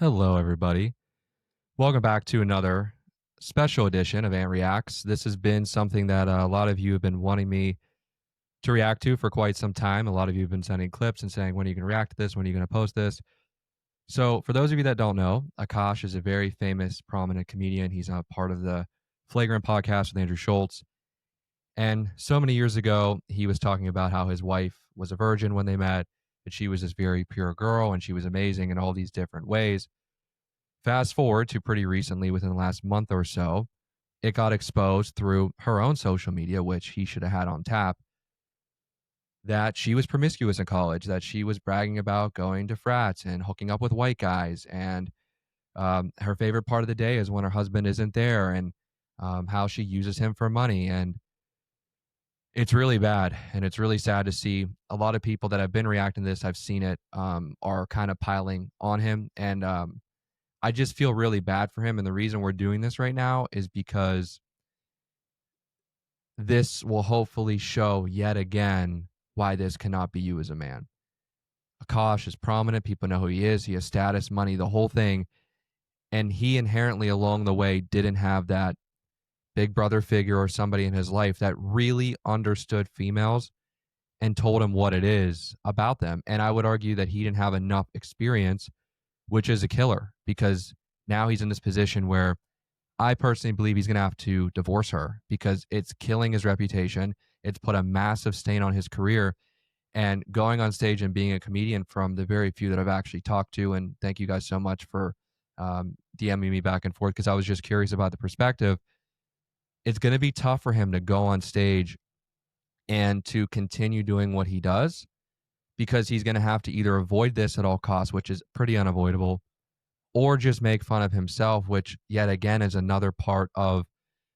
Hello, everybody. Welcome back to another special edition of AntReacts. This has been something that a lot of you have been wanting me to react to for quite some time. A lot of you have been sending clips and saying, when are you going to react to this? When are you going to post this? So, for those of you that don't know, Akaash is a very famous, prominent comedian. He's a part of the Flagrant podcast with Andrew Schultz. And so many years ago, he was talking about how his wife was a virgin when they met, that she was this very pure girl and she was amazing in all these different ways. Fast forward to pretty recently, within the last month or so, it got exposed through her own social media, which he should have had on tap, that she was promiscuous in college, that she was bragging about going to frats and hooking up with white guys. And her favorite part of the day is when her husband isn't there, and how she uses him for money. And it's really bad. And it's really sad to see a lot of people that have been reacting to this. I've seen it, are kind of piling on him. And I just feel really bad for him. And the reason we're doing this right now is because this will hopefully show yet again why this cannot be you as a man. Akaash is prominent. People know who he is. He has status, money, the whole thing. And he inherently along the way didn't have that big brother figure or somebody in his life that really understood females and told him what it is about them. And I would argue that he didn't have enough experience, which is a killer, because now he's in this position where I personally believe he's going to have to divorce her, because it's killing his reputation. It's put a massive stain on his career. And going on stage and being a comedian, from the very few that I've actually talked to, and thank you guys so much for DMing me back and forth, because I was just curious about the perspective. It's going to be tough for him to go on stage and to continue doing what he does, because he's going to have to either avoid this at all costs, which is pretty unavoidable, or just make fun of himself, which yet again is another part of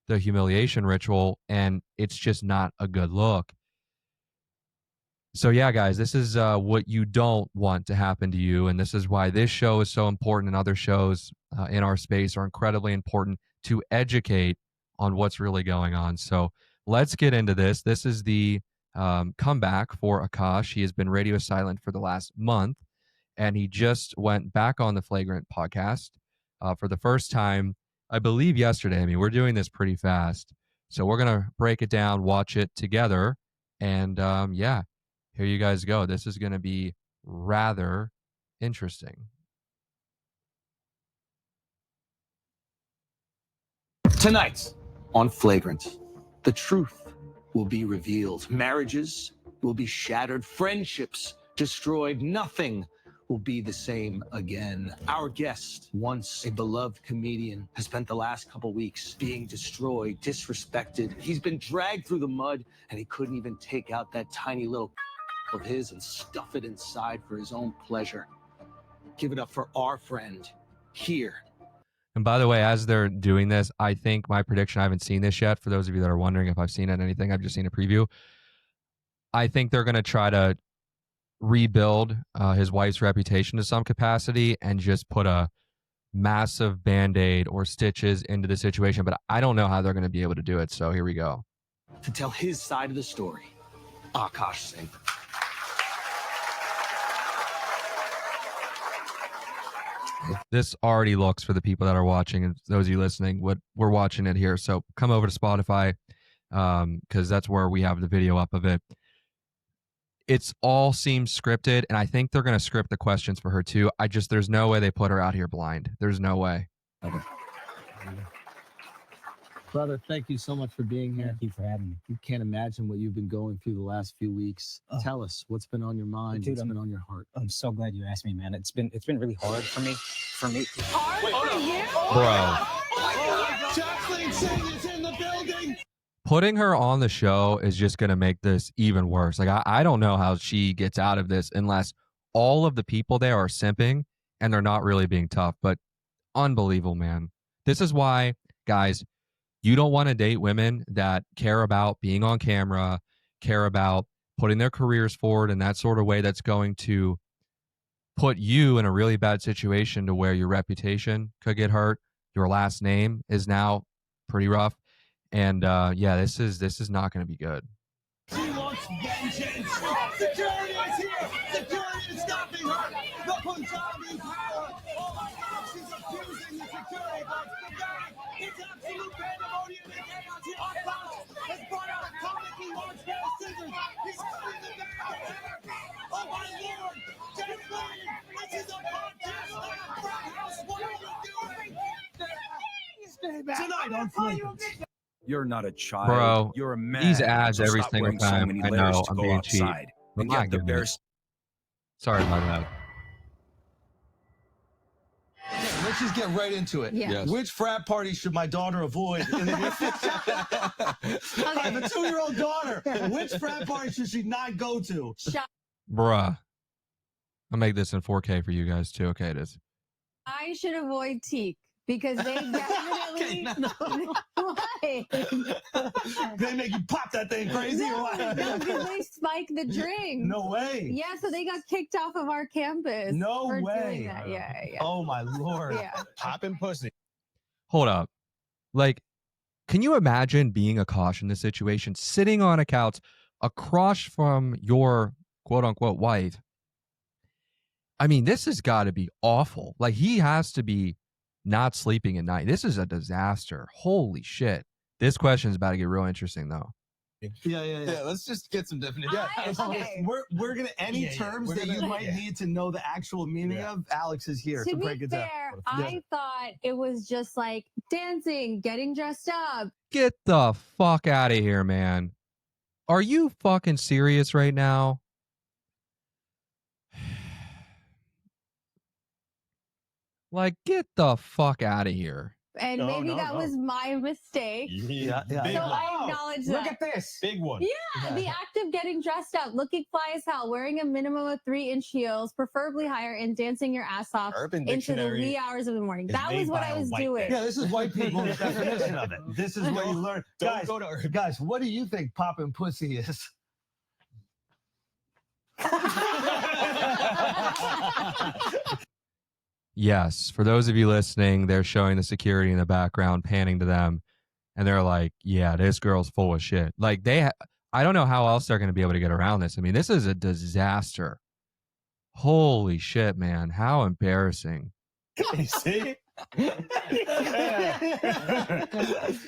the humiliation ritual. And it's just not a good look. So yeah, guys, this is what you don't want to happen to you. And this is why this show is so important, and other shows in our space are incredibly important to educate on what's really going on. So let's get into this. This is the comeback for Akaash. He has been radio silent for the last month, and he just went back on the Flagrant podcast for the first time, I believe, yesterday. I mean, we're doing this pretty fast. So we're going to break it down, watch it together. And yeah, here you guys go. This is going to be rather interesting. Tonight on Flagrant, the truth will be revealed. Marriages will be shattered. Friendships destroyed. Nothing will be the same again. Our guest, once a beloved comedian, has spent the last couple weeks being destroyed, disrespected. He's been dragged through the mud, and he couldn't even take out that tiny little of his and stuff it inside for his own pleasure. Give it up for our friend here. And by the way, as they're doing this, I think my prediction, I haven't seen this yet. For those of you that are wondering if I've seen it, anything, I've just seen a preview. I think they're going to try to rebuild his wife's reputation to some capacity and just put a massive Band-Aid or stitches into the situation. But I don't know how they're going to be able to do it. So here we go. To tell his side of the story, Akaash Singh. This already looks, for the people that are watching and those of you listening, what we're watching it here. So come over to Spotify, because that's where we have the video up of it. It's all seems scripted, and I think they're going to script the questions for her too. There's no way they put her out here blind. There's no way. Okay. Brother, thank you so much for being here. Thank you for having me. You can't imagine what you've been going through the last few weeks. Tell us what's been on your mind, Dude, what's been on your heart. I'm so glad you asked me, man. It's been really hard for me. Bro, Jocelyn Singh is in the building. putting her on the show is just going to make this even worse. Like, I don't know how she gets out of this unless all of the people there are simping and they're not really being tough. But unbelievable, man. This is why, guys, you don't want to date women that care about being on camera, care about putting their careers forward in that sort of way that's going to put you in a really bad situation to where your reputation could get hurt. Your last name is now pretty rough. And yeah, this is not going to be good. She wants vengeance. Security is here. Security is stopping her. The Punjabi power. Oh my God. tonight on Flagrants. You're not a child. Bro, You're a man. these ads so every stop single wearing so time. many I layers know to I'm go being cheap. outside But and my get the goodness. bears. Sorry about that. Yeah, let's just get right into it. Yeah. Yes. Which frat party should my daughter avoid? I have a 2-year-old daughter. Which frat party should she not go to? Bruh. I'll make this in 4K for you guys too. Okay, it is. I should avoid teak because they definitely. Why? They make you pop that thing crazy or No, what? because they spike the drink. No way. Yeah, so they got kicked off of our campus. No for way. Doing that. Yeah. Oh my Lord. Yeah. Popping pussy. Hold up. Like, can you imagine being Akaash in this situation, sitting on a couch across from your quote unquote wife? I mean, this has got to be awful. Like, he has to be not sleeping at night. This is a disaster. Holy shit. This question is about to get real interesting, though. Yeah. Let's just get some definition. Okay. We're gonna any terms We're that gonna- you might need to know the actual meaning of. Alex is here to To break be it down. fair, I thought it was just like dancing, getting dressed up. Get the fuck out of here, man. Are you fucking serious right now? Like, get the fuck out of here. And No, maybe no, that no. was my mistake. Yeah. So I acknowledge Look that. at this. Big one. Yeah, the act of getting dressed up, looking fly as hell, wearing a minimum of 3-inch heels, preferably higher, and dancing your ass off Urban into the Dictionary wee hours of the morning. is That was made what by I a was white doing. Yeah, this is white people's definition of it. This is what you learn. Don't Guys, go to Urban. guys, what do you think popping pussy is? Yes, for those of you listening, they're showing the security in the background, panning to them, and they're like, yeah, this girl's full of shit. Like, I don't know how else they're going to be able to get around this. I mean, this is a disaster. Holy shit, man. How embarrassing. You see?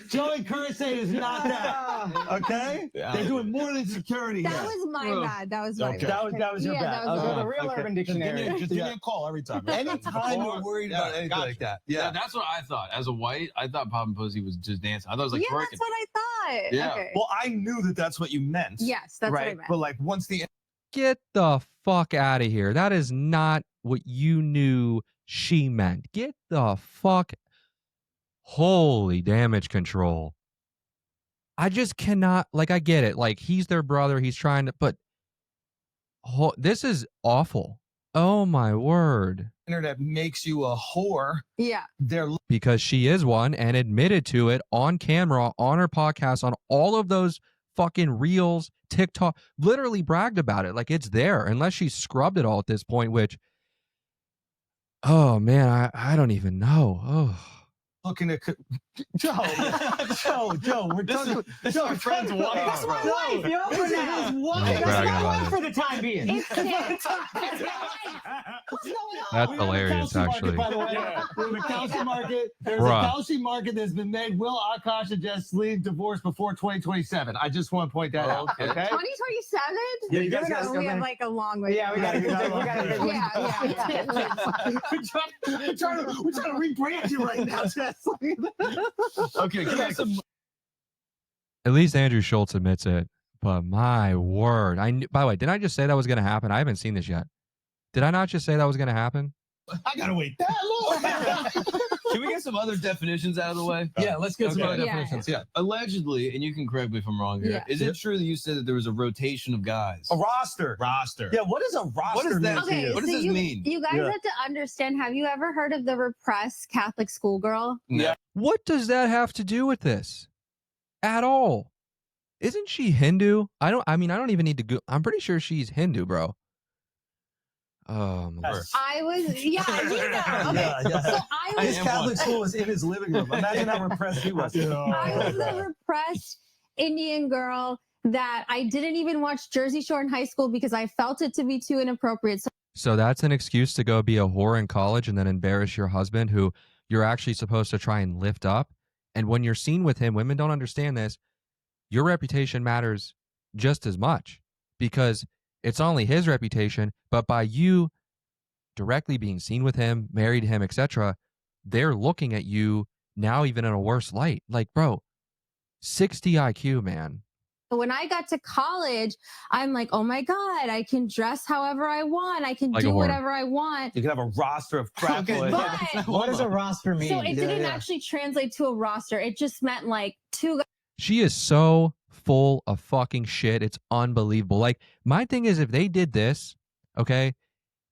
Joey Kursay is not that. Okay? They're doing more than security That here. was my bad. That was my Okay. bad. That was your Yeah, bad. that was Go Okay. to the real Okay. Urban Just give Dictionary. me, just give me a call every time. Anytime you're worried about anything like that. Yeah, that's what I thought. As a white, I thought popping pussy was just dancing. I thought it was like yeah, twerking. that's what I thought. Yeah. Okay. Well, I knew that that's what you meant. Yes, that's right? what I meant. But like once the Get the fuck out of here. That is not what you knew she meant. Get the fuck. Holy damage control. I just cannot, like, I get it. Like, he's their brother. He's trying to, but this is awful. Oh my word. internet makes you a whore, Yeah. they're Because she is one and admitted to it on camera, on her podcast, on all of those fucking reels, TikTok, literally bragged about it. Like, it's there, unless she scrubbed it all at this point, which, oh man, I don't even know. Oh. looking at Joe, we're talking. This is my friend's wife. That's my wife, yo. It's That's his I'm my bragging about wife it. for the time being. It's Tim. What's going on? That's We have a hilarious, Kalshi actually. Market, by the way. Yeah. We have a Kalshi market. There's Bruh. a Kalshi market that's been made. Will Akaash and Jasleen divorce before 2027? I I just want to point that out. Okay. Okay. 2027? Yeah, you guys gotta we go have back. like a long way. Yeah, we got to Yeah. we're trying to rebrand you right now, Jasleen. Okay, give me some. At least Andrew Schultz admits it. But my word. By the way, didn't I just say that was going to happen? I haven't seen this yet. Did I not just say that was going to happen? I gotta wait that long. Can we get some other definitions out of the way? Yeah, let's get some Okay. other Yeah. definitions. Yeah. Allegedly, and you can correct me if I'm wrong here. Yeah. Is it true that you said that there was a rotation of guys? A roster. Roster. Yeah, what is a roster? What is that? mean to Okay, you? What does so this you, mean? You guys Yeah. have to understand. Have you ever heard of the repressed Catholic schoolgirl? No. What does that have to do with this? At all? Isn't she Hindu? I don't even need to go. I'm pretty sure she's Hindu, bro. Yes. I was, yeah, you know. Okay, Yeah, yeah. so I His was, Catholic school was in his living room. Imagine how repressed he was. I was the repressed Indian girl that I didn't even watch Jersey Shore in high school because I felt it to be too inappropriate. So that's an excuse to go be a whore in college and then embarrass your husband, who you're actually supposed to try and lift up. And when you're seen with him, women don't understand this. Your reputation matters just as much, because it's not only his reputation, but by you directly being seen with him, married him, etc., they're looking at you now even in a worse light. Like, bro, 60 IQ, man. When I got to college, I'm like, oh my God, I can dress however I want. I can Like a do whore. whatever I want. You can have a roster of crap boys. But What does a roster mean? so it didn't actually translate to a roster. It just meant like two guys. She is so full of fucking shit. It's unbelievable. Like, my thing is, if they did this, okay,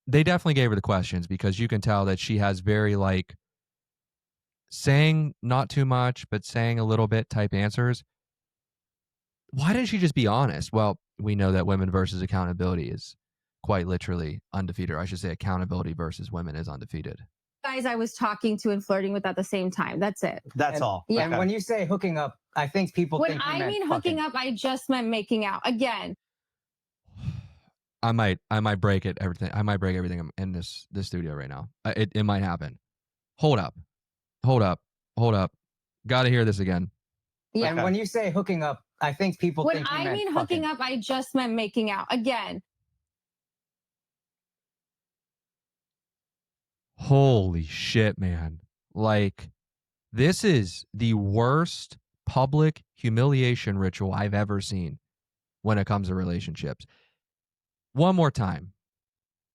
they definitely gave her the questions because you can tell that she has very, like, saying not too much, but saying a little bit type answers. Why didn't she just be honest? Well, we know that women versus accountability is quite literally undefeated. Or I should say accountability versus women is undefeated. Guys I was talking to and flirting with at the same time. That's it. That's And- all. Yeah. And when you say hooking up, I think people When think you I meant mean hooking fucking. up, I just meant making out. Again, I might break it. Everything. I might break everything in this studio right now. It might happen. Hold up. Got to hear this again. yeah. And when you say hooking up, I think people When think you I meant mean fucking. hooking up, I just meant making out. Again, Holy shit, man. Like, this is the worst public humiliation ritual I've ever seen when it comes to relationships. One more time.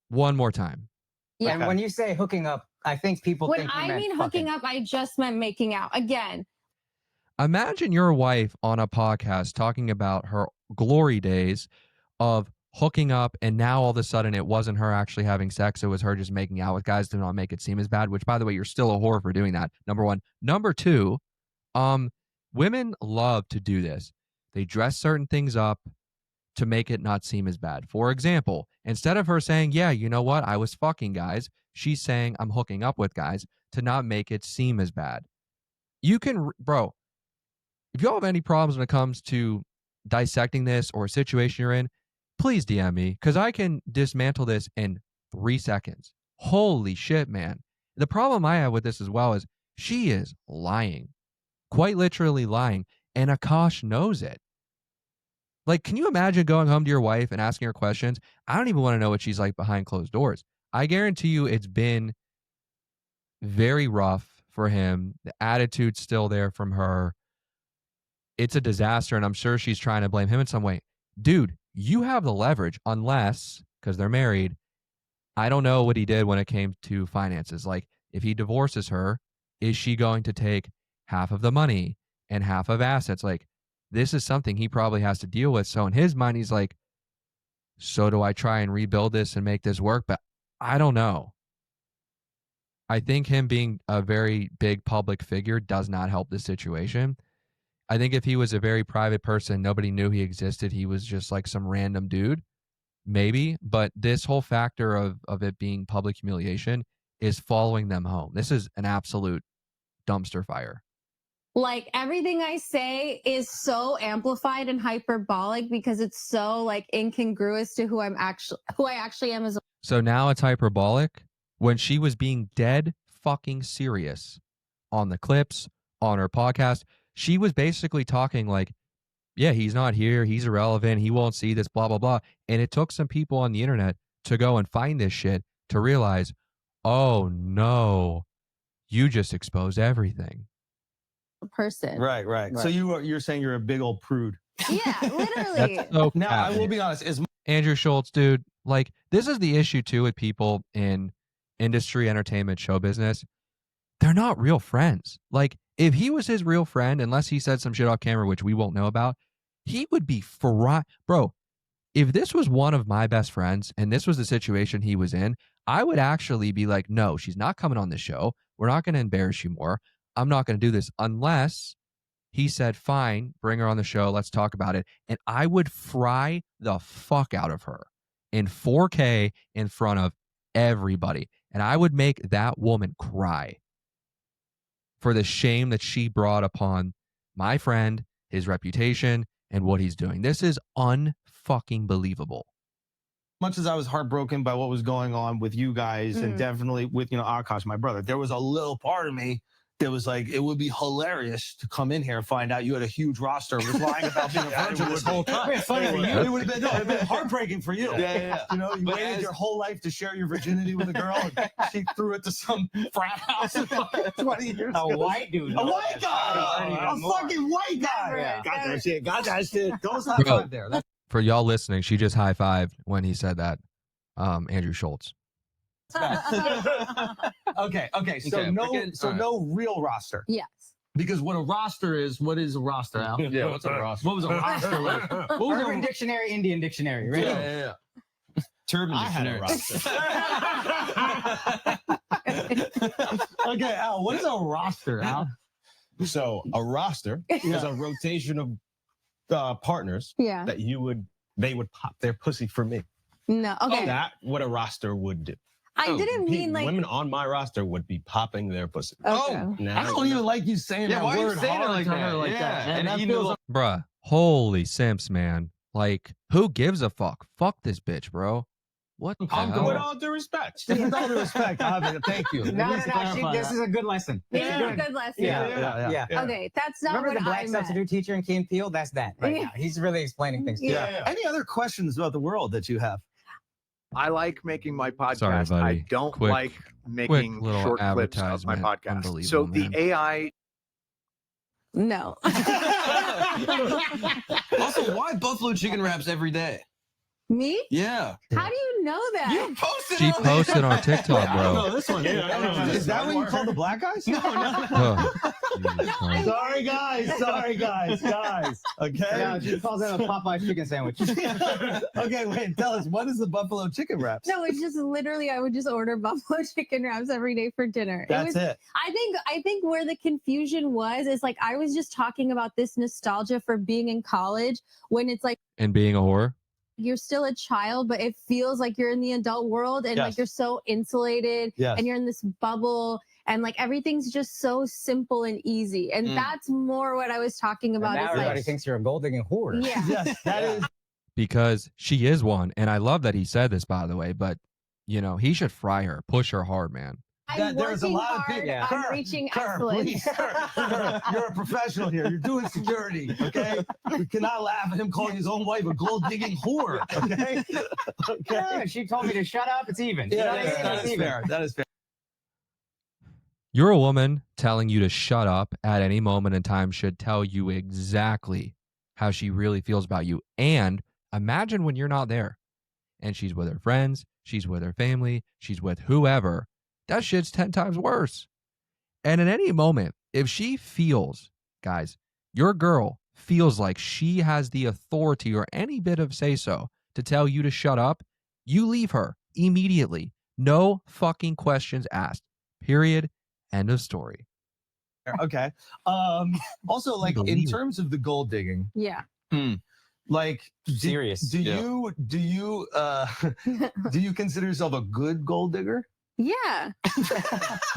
Yeah. And when you say hooking up, I think people when think you I meant mean fucking. hooking up, I just meant making out. Again, Imagine your wife on a podcast talking about her glory days of hooking up, and now all of a sudden it wasn't her actually having sex, it was her just making out with guys to not make it seem as bad, which, by the way, you're still a whore for doing that, number one. Number two, women love to do this. They dress certain things up to make it not seem as bad. For example, instead of her saying, yeah, you know what, I was fucking guys, she's saying I'm hooking up with guys to not make it seem as bad. You can, bro, if y'all have any problems when it comes to dissecting this or a situation you're in, please DM me because I can dismantle this in 3 seconds. Holy shit, man. The problem I have with this as well is she is lying, quite literally lying, and Akaash knows it. Like, can you imagine going home to your wife and asking her questions? I don't even want to know what she's like behind closed doors. I guarantee you it's been very rough for him. The attitude's still there from her. It's a disaster, and I'm sure she's trying to blame him in some way. Dude, you have the leverage unless, because they're married, I don't know what he did when it came to finances. Like, if he divorces her, is she going to take half of the money and half of assets? Like, this is something he probably has to deal with. So in his mind, he's like, so do I try and rebuild this and make this work? But I don't know. I think him being a very big public figure does not help the situation. I think if he was a very private person, nobody knew he existed, he was just like some random dude, maybe. But this whole factor of it being public humiliation is following them home. This is an absolute dumpster fire. like everything I say is so amplified and hyperbolic because it's so like incongruous to who I actually am as a So now it's hyperbolic when she was being dead fucking serious on the clips, on her podcast. She was basically talking like, yeah, he's not here. He's irrelevant. He won't see this, blah, blah, blah. And it took some people on the internet to go and find this shit to realize, oh no, you just exposed everything. person. Right. So you're saying you're a big old prude. Yeah, literally. That's so Now, I bad. will be honest, is Andrew Schultz, dude, like, this is the issue too with people in industry, entertainment, show business. They're not real friends. Like, if he was his real friend, unless he said some shit off camera, which we won't know about, he would be bro. If this was one of my best friends and this was the situation he was in, I would actually be like, no, she's not coming on this show. We're not going to embarrass you more. I'm not going to do this unless he said, fine, bring her on the show. Let's talk about it. And I would fry the fuck out of her in 4K in front of everybody. And I would make that woman cry for the shame that she brought upon my friend, his reputation, and what he's doing. This is unfucking believable. much as I was heartbroken by what was going on with you guys and definitely with, Akaash, my brother, there was a little part of me There was like, it would be hilarious to come in here and find out you had a huge roster and was lying about being a virgin this whole time. It's funny for you. It would have been, no, it would have been heartbreaking for you. Yeah. You know, you But waited as- your whole life to share your virginity with a girl, and she threw it to some frat house 20 years A ago. white dude. A white guy! A fucking white guy! Yeah. Got that shit, got that shit. Don't high Bro. five there. That's For y'all listening, she just high-fived when he said that. Andrew Schultz. okay. So Okay, no, we're getting- so all right. no real roster. Yes. Because what a roster is, what is a roster, Al? Yeah, what's a roster? What was a roster like? What was Urban a Dictionary, Indian Dictionary, right? Yeah. Turban I had a dictionary. roster. Okay, Al, what is a roster, Al? So a roster is a rotation of partners Yeah. that they would pop their pussy for me. No. Okay. That what a roster would do. I didn't mean like. Women on my roster would be popping their pussy. Okay. Now I don't even like you saying Yeah, that why are you word saying it hard like to her that? like Yeah, that. and that you feels know- Bruh, holy simps, man. Like, who gives a fuck? Fuck this bitch, bro. What the with hell? all due respect. with all due respect, Avi, thank you. No, Just to this clarify is a good lesson. This This is a good lesson. Yeah. Okay, that's not Remember what the black I meant. substitute teacher in Key and Peele? That's that right Yeah. now. He's really explaining things. to you. Yeah. Any other questions about the world that you have? I like making my podcast. Sorry, buddy. I don't Quick- like making little short clips of my advertisement. podcast. So Unbelievable, the man. AI. No. Also, why buffalo chicken wraps every day? Me? Yeah. How do you know that? You posted She on there. posted on TikTok, I don't bro. know this one. Yeah, I don't know Is this that one. what you call the black guys? No, Oh, Jesus Christ. Sorry, guys. Okay. Yeah, she calls it a Popeye chicken sandwich. Okay, wait. Tell us, what is the buffalo chicken wraps? No, it's just literally I would just order buffalo chicken wraps every day for dinner. That's it. I think where the confusion was is like I was just talking about this nostalgia for being in college when it's like And being a whore? you're still a child, but it feels like you're in the adult world and Yes. like you're so insulated Yes. and you're in this bubble and like everything's just so simple and easy. And Mm. that's more what I was talking And about. now Is everybody like, thinks you're a gold digging whore. yeah. Yes, that is. Because she is one. And I love that he said this, by the way, but, you know, he should fry her, push her hard, man. I'm There's a working lot of hard people. on Kerr, reaching Kerr, excellence. please, Kerr, you're a professional here. You're doing security, okay? We cannot laugh at him calling his own wife a gold digging whore, okay? Yeah, she told me to shut up. It's even. You know what I mean? that It's is even. fair. That is fair. You're a woman telling you to shut up at any moment in time should tell you exactly how she really feels about you. And imagine when you're not there and she's with her friends, she's with her family, she's with whoever. That shit's 10 times worse. And at any moment, if she feels, guys, your girl feels like she has the authority or any bit of say so to tell you to shut up, you leave her immediately. No fucking questions asked. Period. End of story. Okay. Also, like in Unbelievable. terms of the gold digging, Yeah. like Serious. Do you do you consider yourself a good gold digger? Yeah.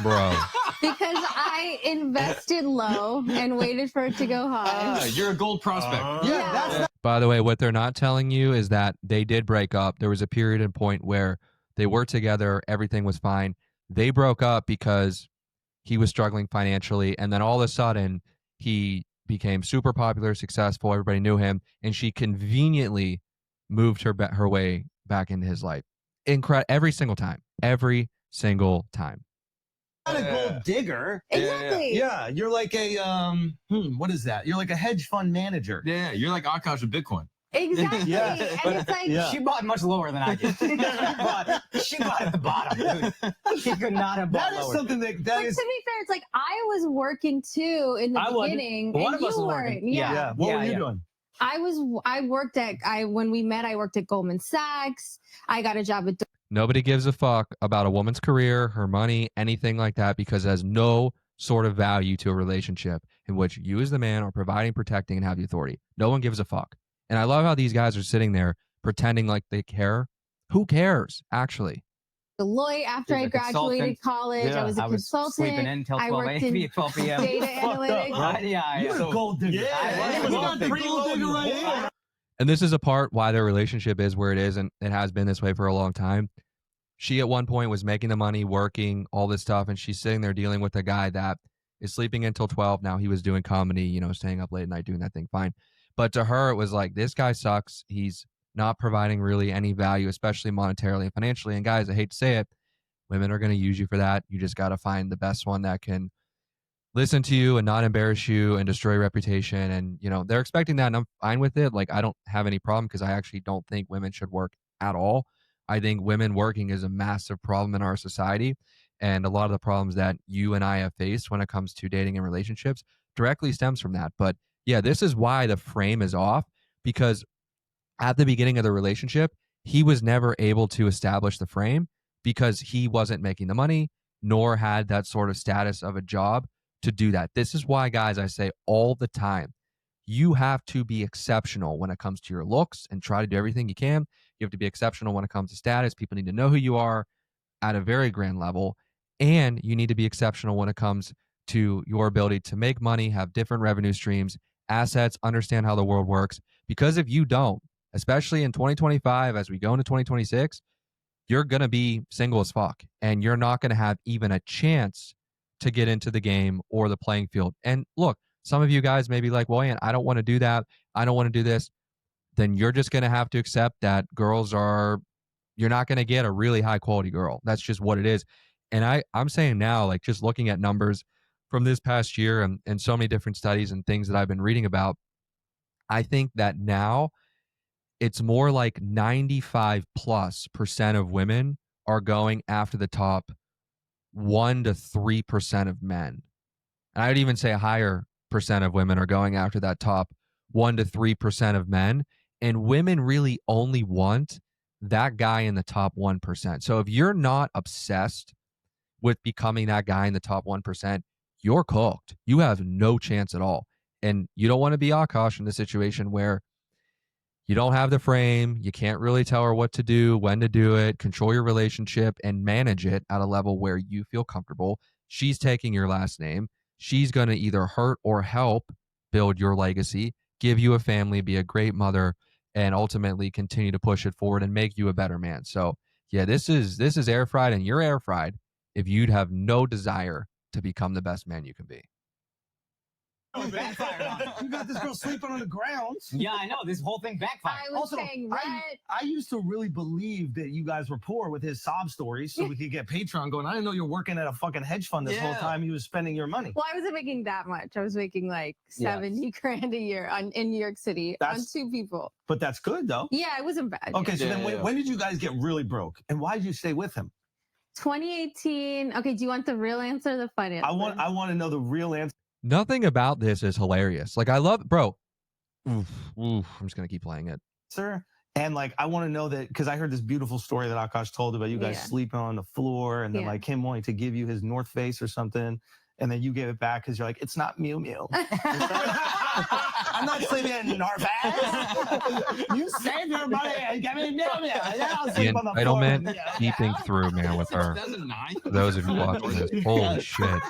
Bro. Because I invested low and waited for it to go high. You're a gold prospect. Yeah, that's not By the way, what they're not telling you is that they did break up. There was a period and point where they were together, everything was fine. They broke up because he was struggling financially, and then all of a sudden he became super popular, successful, everybody knew him, and she conveniently moved her way back into his life. Every single time. Every single time. a gold digger. Exactly. Yeah, you're like a what is that? You're like a hedge fund manager. Yeah, you're like Akaash with Bitcoin. Exactly. Yeah. And it's like, Yeah. She bought much lower than I did. she bought at the bottom, dude. She could not have bought That is lower. something that but is to be fair, it's like I was working too in the I wasn't. beginning, One and of us you was weren't. working. Yeah. yeah. What were you Yeah. doing? I worked at when we met, I worked at Goldman Sachs. I got a job at Nobody gives a fuck about a woman's career, her money, anything like that, because it has no sort of value to a relationship in which you as the man are providing, protecting, and have the authority. No one gives a fuck. And I love how these guys are sitting there pretending like they care. Who cares, actually? Deloitte after She's I a graduated consultant. college. Yeah, I was a sleeping consultant. in until I 12 worked a.m. in 12 p.m. data analytics. Right? Yeah. You're yeah. a gold digger. I You was got a the big gold digger right here. And this is a part why their relationship is where it is, and it has been this way for a long time. She at one point was making the money, working, all this stuff, and she's sitting there dealing with a guy that is sleeping until 12. Now he was doing comedy, you know, staying up late at night doing that thing, fine. But to her, it was like, this guy sucks. He's not providing really any value, especially monetarily and financially. And guys, I hate to say it, women are going to use you for that. You just got to find the best one that can listen to you and not embarrass you and destroy your reputation. And, you know, they're expecting that, and I'm fine with it. Like, I don't have any problem, because I actually don't think women should work at all. I think women working is a massive problem in our society. And a lot of the problems that you and I have faced when it comes to dating and relationships directly stems from that. But yeah, this is why the frame is off, because at the beginning of the relationship, he was never able to establish the frame because he wasn't making the money, nor had that sort of status of a job to do that. This is why, guys, I say all the time, you have to be exceptional when it comes to your looks and try to do everything you can. You have to be exceptional when it comes to status. People need to know who you are at a very grand level. And you need to be exceptional when it comes to your ability to make money, have different revenue streams, assets, understand how the world works. Because if you don't, especially in 2025, as we go into 2026, you're going to be single as fuck, and you're not going to have even a chance to get into the game or the playing field. And look, some of you guys may be like, well, Ian, I don't want to do that. I don't want to do this. Then you're just going to have to accept that you're not going to get a really high quality girl. That's just what it is. And I'm saying now, like, just looking at numbers from this past year and so many different studies and things that I've been reading about, I think that now it's more like 95+% of women are going after the top 1 to 3% of men. And I would even say a higher percent of women are going after that top 1 to 3% of men. And women really only want that guy in the top 1%. So if you're not obsessed with becoming that guy in the top 1%, you're cooked. You have no chance at all. And you don't want to be Akaash in the situation where you don't have the frame, you can't really tell her what to do, when to do it, control your relationship and manage it at a level where you feel comfortable. She's taking your last name. She's going to either hurt or help build your legacy, give you a family, be a great mother, and ultimately continue to push it forward and make you a better man. So yeah, this is air fried, and you're air fried if you'd have no desire to become the best man you can be. Backfired on him. You got this girl sleeping on the ground. Yeah, I know. This whole thing backfired. I was saying red. I used to really believe that you guys were poor with his sob stories, so we could get Patreon going. I didn't know you were working at a fucking hedge fund this whole time. He was spending your money. Well, I wasn't making that much. I was making like 70 grand a year in New York City on 2 people. But that's good though. Yeah, it wasn't bad. Okay, so then when did you guys get really broke, and why did you stay with him? 2018. Okay, do you want the real answer or the fun answer? I want to know the real answer. Nothing about this is hilarious. Like, I love, bro. I'm just going to keep playing it. Sir. And like, I want to know that, because I heard this beautiful story that Akaash told about you guys sleeping on the floor, and then like him wanting to give you his North Face or something, and then you gave it back because you're like, it's not Mew Mew. I'm not sleeping in North Face. You saved your money and gave me Mew Mew. Yeah, I'll The sleep on the floor. entitlement seeping through, man, with her. 2009. For those of you watching this, holy shit.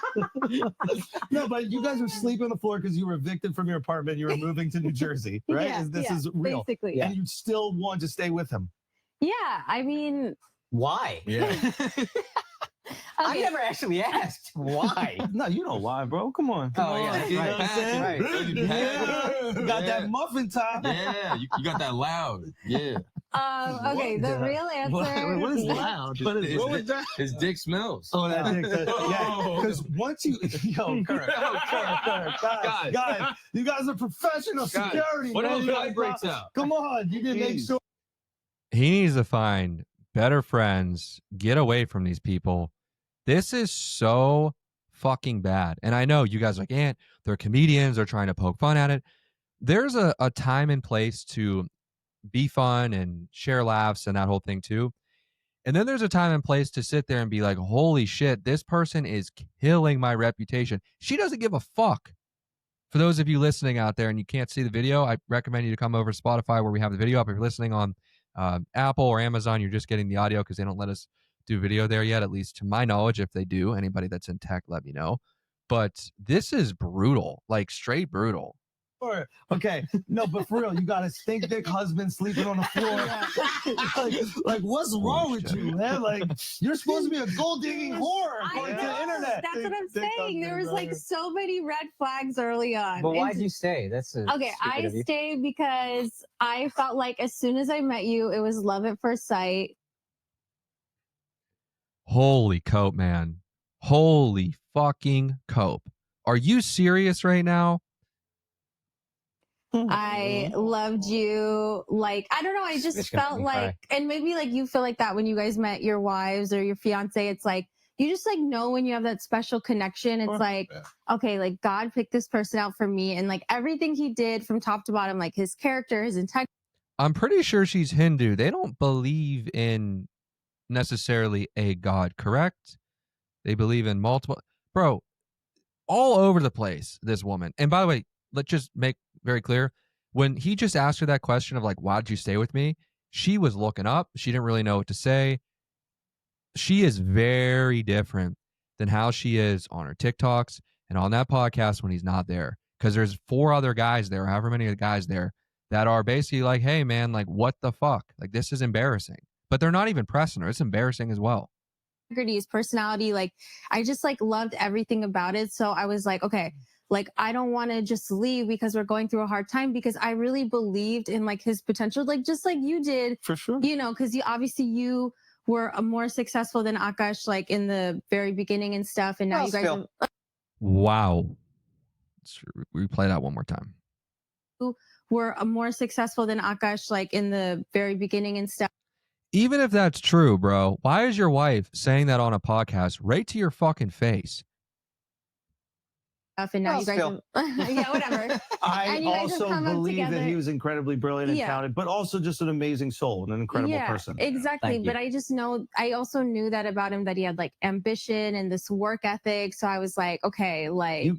No, but you guys were sleeping on the floor because you were evicted from your apartment. You were moving to New Jersey, right? Yeah, This is real. basically. And you still want to stay with him. Yeah, I mean, Why? Yeah. I never actually asked why. No, you know why, bro. Come on. Oh, yeah, on. that's You know right. what I'm saying? Right. You got Yeah. that muffin top. Yeah, you got that loud. Yeah. okay, the real answer. What is loud? What was that? His dick smells. Oh, that dick. Yeah, because once you, Kurt, guys, you guys are professional security. What man. if You it guys breaks not- out? Come on, you didn't make sure. He needs to find better friends, get away from these people. This is so fucking bad. And I know you guys are like, Ant, they're comedians, they're trying to poke fun at it. There's a time and place to be fun and share laughs and that whole thing too. And then there's a time and place to sit there and be like, holy shit, this person is killing my reputation. She doesn't give a fuck. For those of you listening out there and you can't see the video, I recommend you to come over to Spotify where we have the video up. If you're listening on Apple or Amazon, you're just getting the audio because they don't let us do video there yet, at least to my knowledge. If they do, anybody that's in tech, let me know. But this is brutal, like straight brutal. Okay, no, but for real, you got a stink dick husband sleeping on the floor. like, what's wrong with you, man? Like, you're supposed to be a gold digging whore according to the internet. That's what I'm saying. There was like so many red flags early on. But why'd you stay? That's okay. I stayed because I felt like as soon as I met you, it was love at first sight. Holy cope, man. Holy fucking cope. Are you serious right now? I loved you. Like, I don't know. I just felt like, and maybe like you feel like that when you guys met your wives or your fiance. It's like, you just like know when you have that special connection. It's like, okay, like God picked this person out for me. And like everything he did from top to bottom, like his character, his integrity. I'm pretty sure she's Hindu. They don't believe in necessarily a God, correct? They believe in multiple. Bro, all over the place, this woman. And by the way, let's just make very clear, when he just asked her that question of like, why'd you stay with me? She was looking up. She didn't really know what to say. She is very different than how she is on her TikToks and on that podcast when he's not there. Because there's 4 other guys there, however many of the guys there, that are basically like, hey, man, like, what the fuck? Like, this is embarrassing. But they're not even pressing her. It's embarrassing as well. His personality, like, I just like loved everything about it. So I was like, okay, like, I don't want to just leave because we're going through a hard time, because I really believed in like his potential, like just like you did. For sure. You know, because you were more successful than Akaash, like in the very beginning and stuff. And now you guys wow. Let's replay that one more time. Were more successful than Akaash, like in the very beginning and stuff. Even if that's true, bro, why is your wife saying that on a podcast right to your fucking face? And now you guys have, yeah, whatever. I also believe that he was incredibly brilliant and talented, but also just an amazing soul and an incredible person. Exactly. But I just know, I also knew that about him, that he had like ambition and this work ethic. So I was like, okay, like,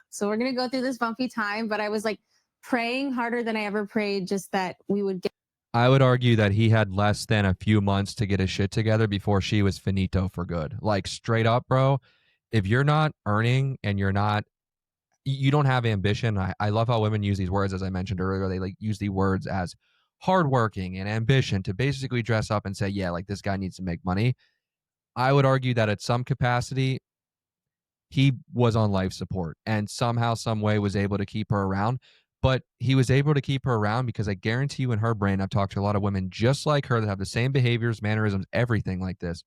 so we're going to go through this bumpy time. But I was like praying harder than I ever prayed, just that we would get. I would argue that he had less than a few months to get his shit together before she was finito for good. Like, straight up, bro, if you're not earning and you don't have ambition. I love how women use these words, as I mentioned earlier. They like use the words as hardworking and ambition to basically dress up and say, yeah, like this guy needs to make money. I would argue that at some capacity, he was on life support and somehow, some way was able to keep her around. But he was able to keep her around because I guarantee you in her brain, I've talked to a lot of women just like her that have the same behaviors, mannerisms, everything like this.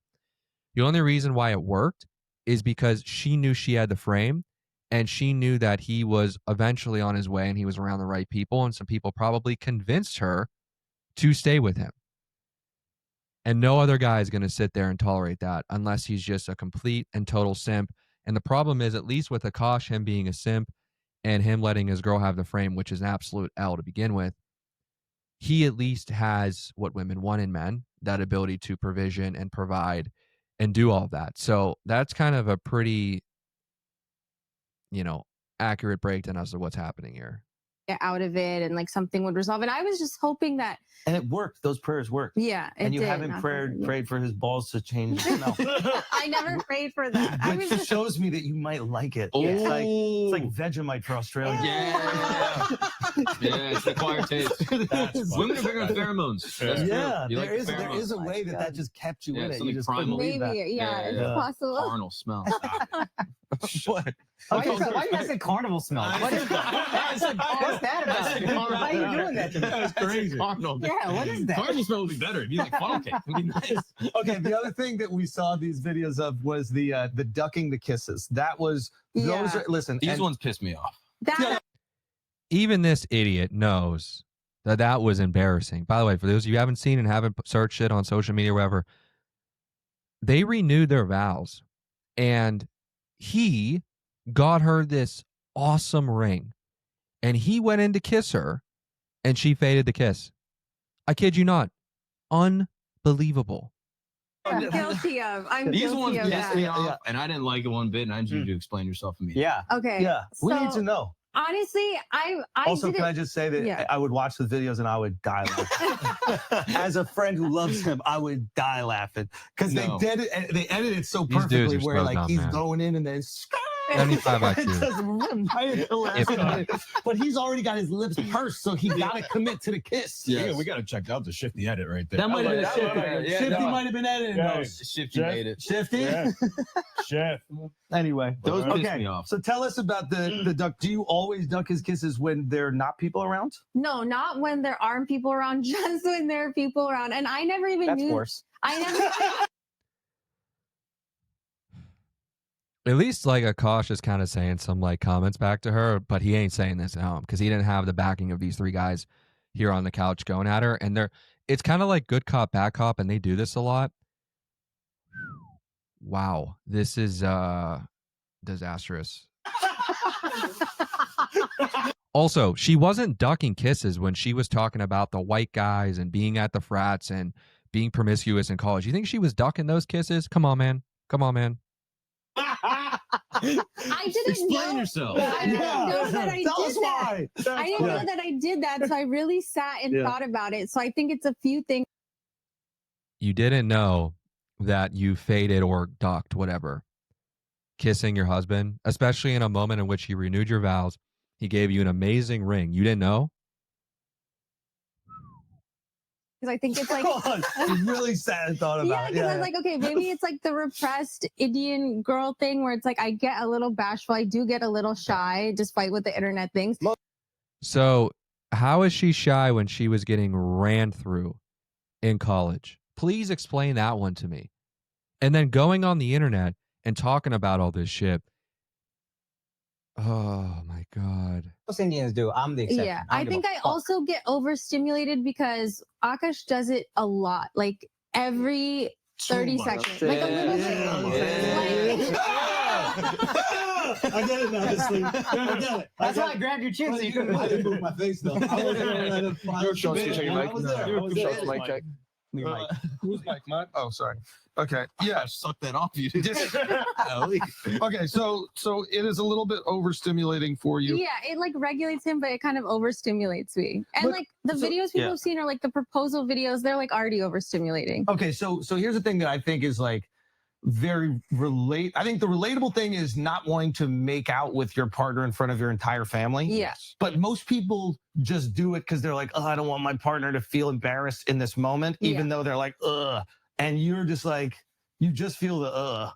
The only reason why it worked is because she knew she had the frame. And she knew that he was eventually on his way and he was around the right people. And some people probably convinced her to stay with him. And no other guy is going to sit there and tolerate that unless he's just a complete and total simp. And the problem is, at least with Akaash, him being a simp and him letting his girl have the frame, which is an absolute L to begin with, he at least has what women want in men, that ability to provision and provide and do all of that. So that's kind of a pretty, accurate breakdown as to what's happening here. Get out of it and like something would resolve. And I was just hoping that. And it worked. Those prayers worked. Yeah. And you haven't prayed for his balls to change. No. I never prayed for that. Which shows me that you might like it. Oh. It's like Vegemite for Australia. Yeah, it's the acquired taste. Women are bigger on pheromones. There is a way that just kept you in it. You just couldn't believe that. It's possible. Carnal smell. What? Why you guys say carnival smell? What's that about? Why are you doing that to me? That's crazy. Carnal. Yeah, what is that? Carnival smell would be better. It'd be like funnel cake. It'd be nice. Okay, the other thing that we saw these videos of was the ducking the kisses. That was those are listen. These ones piss me off. Even this idiot knows that was embarrassing. By the way, for those of you who haven't seen and haven't searched it on social media or whatever, they renewed their vows, and he got her this awesome ring, and he went in to kiss her, and she faded the kiss. I kid you not. Unbelievable. I'm guilty of. These ones of pissed me off, and I didn't like it one bit, and I need you to explain yourself immediately. Yeah. Okay. Yeah. We need to know. Honestly, I also, can I just say that I would watch the videos and I would die laughing. As a friend who loves him, I would die laughing because they edited it so perfectly where like he's going in and then 75 IQ. But he's already got his lips pursed, so he got to commit to the kiss. Yeah, we got to check out the Shifty edit right there. That might have been a That Shifty. might- yeah, Shifty no. might have been editing those. Shifty made it. Shifty? Yeah. Chef. Anyway, Those piss okay. me off. So tell us about the duck. Do you always duck his kisses when there are not people around? No, not when there aren't people around, just when there are people around. And I never even That's knew. worse. I never. At least like Akaash is kind of saying some like comments back to her, but he ain't saying this at home because he didn't have the backing of these three guys here on the couch going at her. And it's kind of like good cop, bad cop, and they do this a lot. Wow, this is disastrous. Also, she wasn't ducking kisses when she was talking about the white guys and being at the frats and being promiscuous in college. You think she was ducking those kisses? Come on, man. Come on, man. I didn't Explain know. yourself. I didn't know that I Tell did us that. why. I didn't know that I did that, so I really sat and thought about it. So I think it's a few things. You didn't know that you faded or ducked, whatever, kissing your husband, especially in a moment in which he renewed your vows. He gave you an amazing ring. You didn't know? Because I think it's like, You really sat and thought yeah, about it. because I was like, okay, maybe it's like the repressed Indian girl thing where it's like I get a little bashful, I do get a little shy, despite with the internet things. So, how is she shy when she was getting ran through in college? Please explain that one to me. And then going on the internet and talking about all this shit. Oh my God. Most Indians do. I'm the exception. Yeah, I I don't think give a I fuck. also get overstimulated because Akaash does it a lot, like every 30 seconds, like a little bit. Like, I get it now. This thing. I get it. That's why I grabbed your chin so you couldn't I didn't move my face though. I was gonna let it fly. Your show, check your mic. I was there. I was Your there. mic check. Leave your mic. Who's Mike, Mike? Oh, sorry. Okay. Yeah. Suck that off you. Okay. So it is a little bit overstimulating for you. yeah, it like regulates him, but it kind of overstimulates me. And But- like the so- videos people yeah. have seen are like the proposal videos, they're like already overstimulating. Okay, so here's the thing that I think is like very I think the relatable thing is not wanting to make out with your partner in front of your entire family. Yeah. But most people just do it because they're like, oh, I don't want my partner to feel embarrassed in this moment, even though they're like, ugh. And you're just like, you just feel the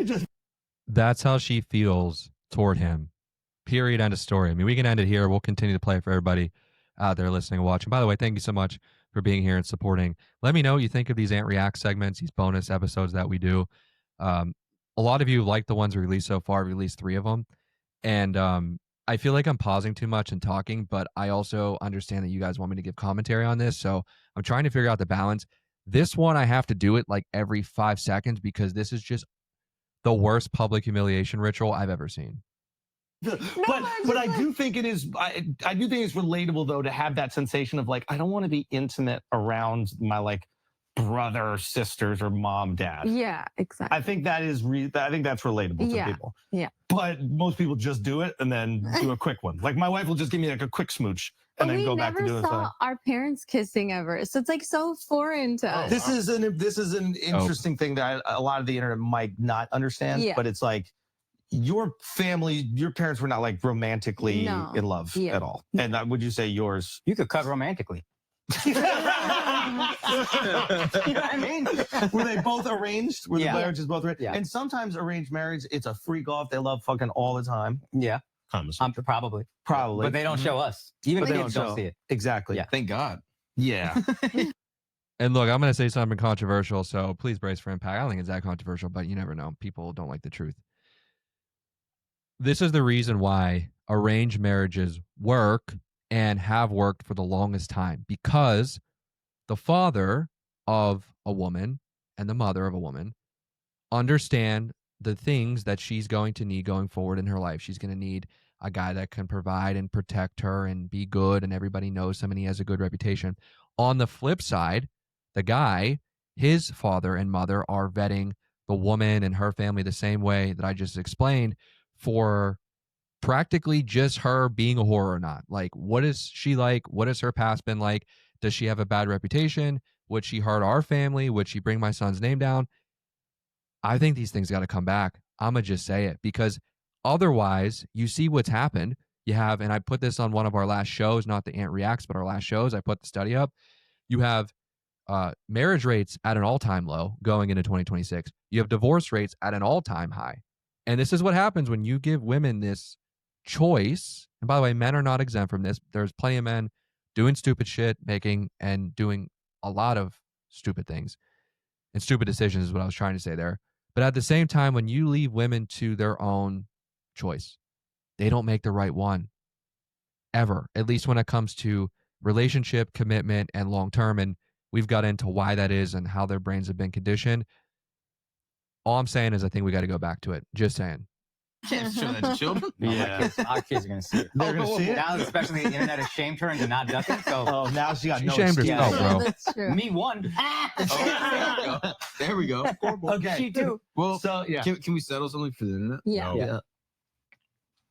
Just- That's how she feels toward him. Period. End of story. I mean, we can end it here. We'll continue to play it for everybody out there listening and watching. By the way, thank you so much for being here and supporting. Let me know what you think of these AntReacts segments, these bonus episodes that we do. A lot of you like the ones we released so far. We released 3 of them. And I feel like I'm pausing too much and talking, but I also understand that you guys want me to give commentary on this. So I'm trying to figure out the balance. This one, I have to do it like every 5 seconds because this is just the worst public humiliation ritual I've ever seen. but just I like- do think it is. I do think it's relatable though to have that sensation of like I don't want to be intimate around my like brother, sisters, or mom, dad. Yeah, exactly. I think that is. I think that's relatable to Yeah, people. yeah. But most people just do it and then do a quick one. Like my wife will just give me like a quick smooch and But then we go back to never doing saw something. our parents kissing ever, so it's like so foreign to us. This is an interesting thing that a lot of the internet might not understand. Yeah. But it's like your family, your parents were not like romantically No. in love Yeah. at all. And would you say yours? You could cut romantically. You know what I mean? Were they both arranged? Were Yeah. the marriages both arranged? Yeah. And sometimes arranged marriage, it's a freak off. They love fucking all the time. Yeah, Conversation. probably. Probably. But they don't show us. Even But they kids don't don't show. see it. Exactly. Yeah. Thank God. Yeah. And look, I'm going to say something controversial, so please brace for impact. I don't think it's that controversial, but you never know. People don't like the truth. This is the reason why arranged marriages work and have worked for the longest time, because the father of a woman and the mother of a woman understand the things that she's going to need going forward in her life. She's going to need a guy that can provide and protect her and be good, and everybody knows him and he has a good reputation. On the flip side, the guy, his father and mother are vetting the woman and her family the same way that I just explained for practically just her being a whore or not. Like, what is she like? What has her past been like? Does she have a bad reputation? Would she hurt our family? Would she bring my son's name down? I think these things got to come back. I'm going to just say it, because otherwise you see what's happened. You have, and I put this on one of our last shows, not the AntReacts, but our last shows, I put the study up. You have marriage rates at an all-time low going into 2026. You have divorce rates at an all-time high. And this is what happens when you give women this choice. And by the way, men are not exempt from this. There's plenty of men doing stupid shit, making and doing a lot of stupid things. And stupid decisions is what I was trying to say there. But at the same time, when you leave women to their own choice, they don't make the right one. Ever. At least when it comes to relationship, commitment, and long-term. And we've got into why that is and how their brains have been conditioned. All I'm saying is I think we got to go back to it. Just saying. Can't show that to children. Yeah, our kids are gonna see it. They're gonna see it. Now, especially the internet has shamed her into not ducking. So Now she got no shamed excuse. herself, bro. That's true. me one. Oh, there we go. Okay. She too. Well, So yeah. Can we settle something for the internet? Yeah. Yeah.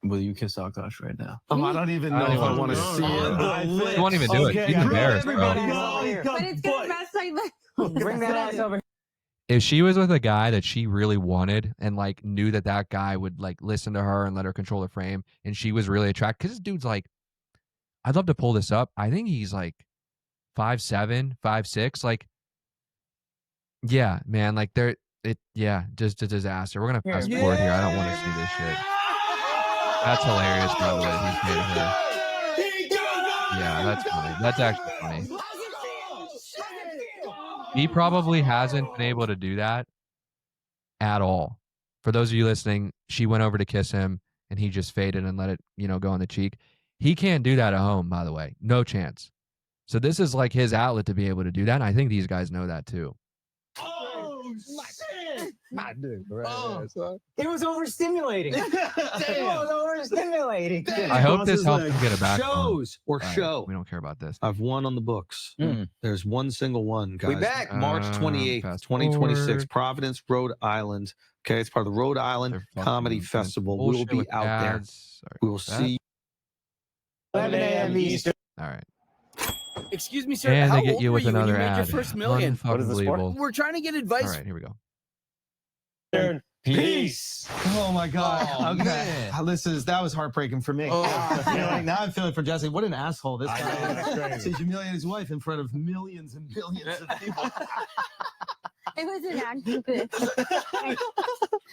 Will you kiss Akaash right now? I don't even know I don't if I even want to know. see it. You won't even do it. Okay, She's I- embarrassed, bro. Everybody go. But it's gonna mess like Bring that ass over. If she was with a guy that she really wanted and like knew that that guy would like listen to her and let her control the frame, and she was really attracted, because this dude's like, I'd love to pull this up. I think he's like 5'7", 5'6". Like, yeah, man, like just a disaster. We're gonna fast forward here. I don't want to see this shit. That's hilarious, by the way. He's made her. Yeah, that's funny. That's actually funny. He probably hasn't been able to do that at all. For those of you listening, she went over to kiss him and he just faded and let it, go on the cheek. He can't do that at home, by the way. No chance. So this is like his outlet to be able to do that. And I think these guys know that too. Oh, shit. My dude, right? It was overstimulating. It was overstimulating. I hope this helps him get it back. Shows or All right, show. we don't care about this. I've one on the books. Mm. There's one single one, guys. We back. March 28th, Fast 2026, forward. Providence, Rhode Island. Okay, it's part of the Rhode Island They're fucking Comedy Festival. We will bullshit be with out there. ads. Sorry We will about that. see 11 a.m. Eastern. All right. Excuse me, sir. And How they get old you were with you when you another made your ad. first million? What is the sport? Unbelievable. We're trying to get advice. All right, here we go. Peace. Oh my God. Oh, okay. man. That was heartbreaking for me. Oh. Now I'm feeling for Jesse. What an asshole this I know, guy that's is. crazy. To humiliate his wife in front of millions and millions of people. It was an accident.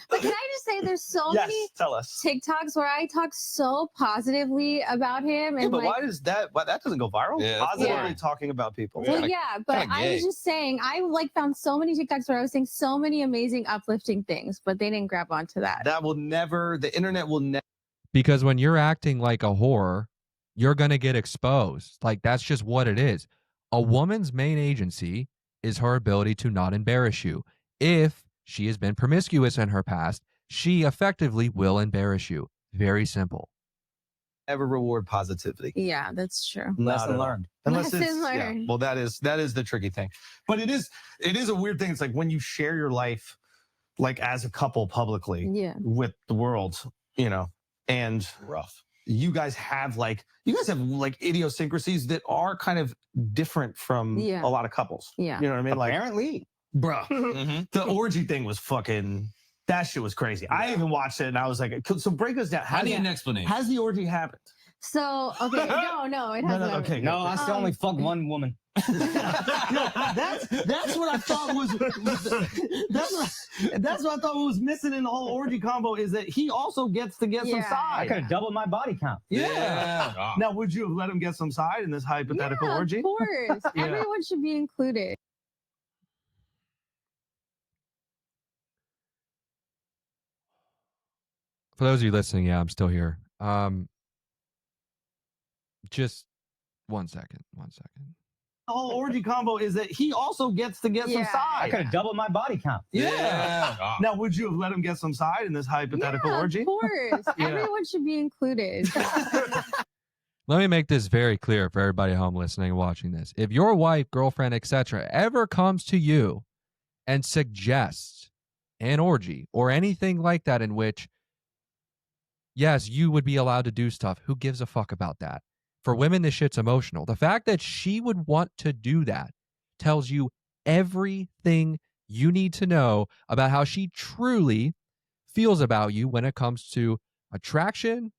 But can I just say, there's so Yes, many tell us. TikToks where I talk so positively about him, Yeah, and but like, why does that? Why that doesn't go viral? Yeah, that's Positively weird. talking about people. well, yeah, but kinda I gay. was just saying, I like found so many TikToks where I was saying so many amazing, uplifting things, but they didn't grab onto that. That will never. The internet will never. Because when you're acting like a whore, you're going to get exposed. Like, that's just what it is. A woman's main agency is her ability to not embarrass you. If she has been promiscuous in her past, she effectively will embarrass you. Very simple. Ever reward positivity. Yeah, that's true. Lesson learned. Unless Lesson it's learned. well, that is the tricky thing. But it is a weird thing. It's like when you share your life, like as a couple publicly Yeah. with the world, and Rough. you guys have like idiosyncrasies that are kind of different from Yeah. a lot of couples. Yeah. You know what I mean? Like, Apparently. bro, Mm-hmm. the orgy thing was fucking. That shit was crazy. I even watched it and I was like, so break us down. I need an explanation. Has the orgy happened? So, okay, no, it hasn't. Okay. No, I still only fuck one woman. That's what I thought was that's what I thought was missing in the whole orgy combo is that he also gets to get some Yeah. I side. could have doubled my body count. Yeah. Now, would you have let him get some side in this hypothetical Yeah, orgy? of course. Yeah. Everyone should be included. For those of you listening, yeah, I'm still here. Just 1 second. The whole orgy combo is that he also gets to get some Yeah. I side. could have doubled my body count. Yeah. Now, would you have let him get some side in this hypothetical Yeah, orgy? of course. Yeah. Everyone should be included. Let me make this very clear for everybody at home listening and watching this. If your wife, girlfriend, etc., ever comes to you and suggests an orgy or anything like that in which, yes, you would be allowed to do stuff, who gives a fuck about that? For women, this shit's emotional. The fact that she would want to do that tells you everything you need to know about how she truly feels about you when it comes to attraction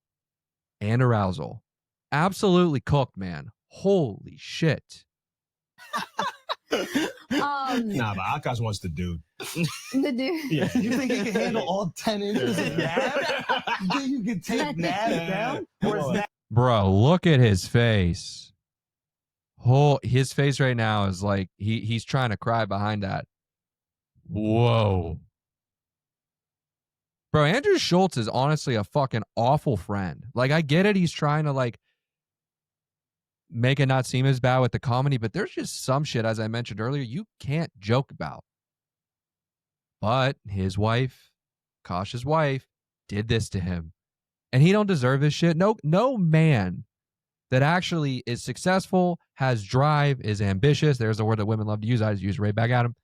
and arousal. Absolutely cooked, man. Holy shit. Nah, but Akaash wants the dude. The dude. Yeah. You think he can handle all 10 inches of Nav? You think you can take Nav down? Or is Nav Bro, look at his face. His face right now is like he's trying to cry behind that. Whoa. Bro, Andrew Schultz is honestly a fucking awful friend. Like, I get it. He's trying to, like, make it not seem as bad with the comedy, but there's just some shit, as I mentioned earlier, you can't joke about. But his wife, Akash's wife, did this to him. And he don't deserve this shit. No man that actually is successful, has drive, is ambitious. There's the word that women love to use. I just use right back at him.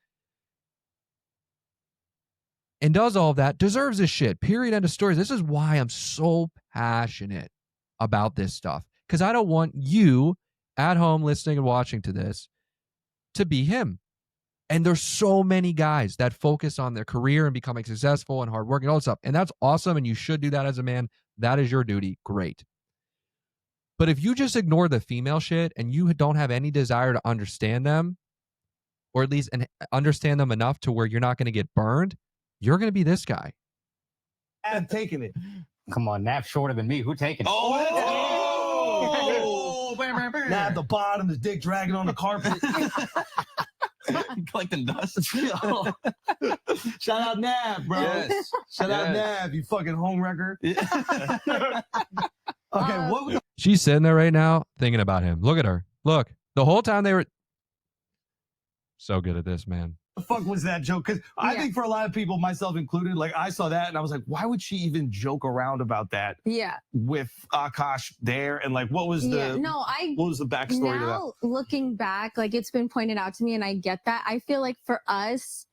And does all of that, deserves this shit. Period. End of story. This is why I'm so passionate about this stuff. Because I don't want you at home listening and watching to this to be him. And there's so many guys that focus on their career and becoming successful and hardworking and all that stuff. And that's awesome. And you should do that as a man. That is your duty. Great. But if you just ignore the female shit and you don't have any desire to understand them, or at least understand them enough to where you're not going to get burned, you're going to be this guy. Nav taking it? Come on, Nav's shorter than me. Who taking it? Oh! Nav at the bottom, his dick dragging on the carpet. Collecting dust. Shout out Nav, bro. Yes. Shout out Nav, you fucking homewrecker. Okay, what was She's sitting there right now thinking about him. Look at her. Look, the whole time they were so good at this, man. the fuck was that joke? Because I think for a lot of people, myself included, like I saw that and I was like, why would she even joke around about that? Yeah. With Akaash there, and like, what was the what was the backstory to that? Now looking back, like it's been pointed out to me, and I get that. I feel like for us,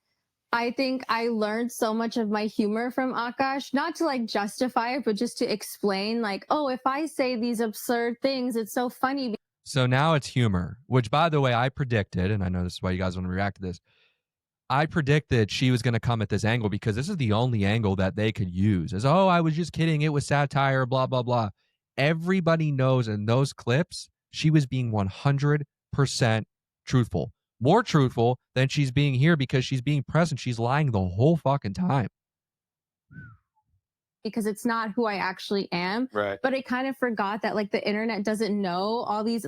I think I learned so much of my humor from Akaash, not to like justify it, but just to explain, like, oh, if I say these absurd things, it's so funny. So now it's humor, which, by the way, I predicted, and I know this is why you guys want to react to this. I predicted she was going to come at this angle because this is the only angle that they could use. As, oh, I was just kidding. It was satire, blah, blah, blah. Everybody knows in those clips, she was being 100% truthful. More truthful than she's being here because she's being present. She's lying the whole fucking time. Because it's not who I actually am. Right. But I kind of forgot that like the internet doesn't know all these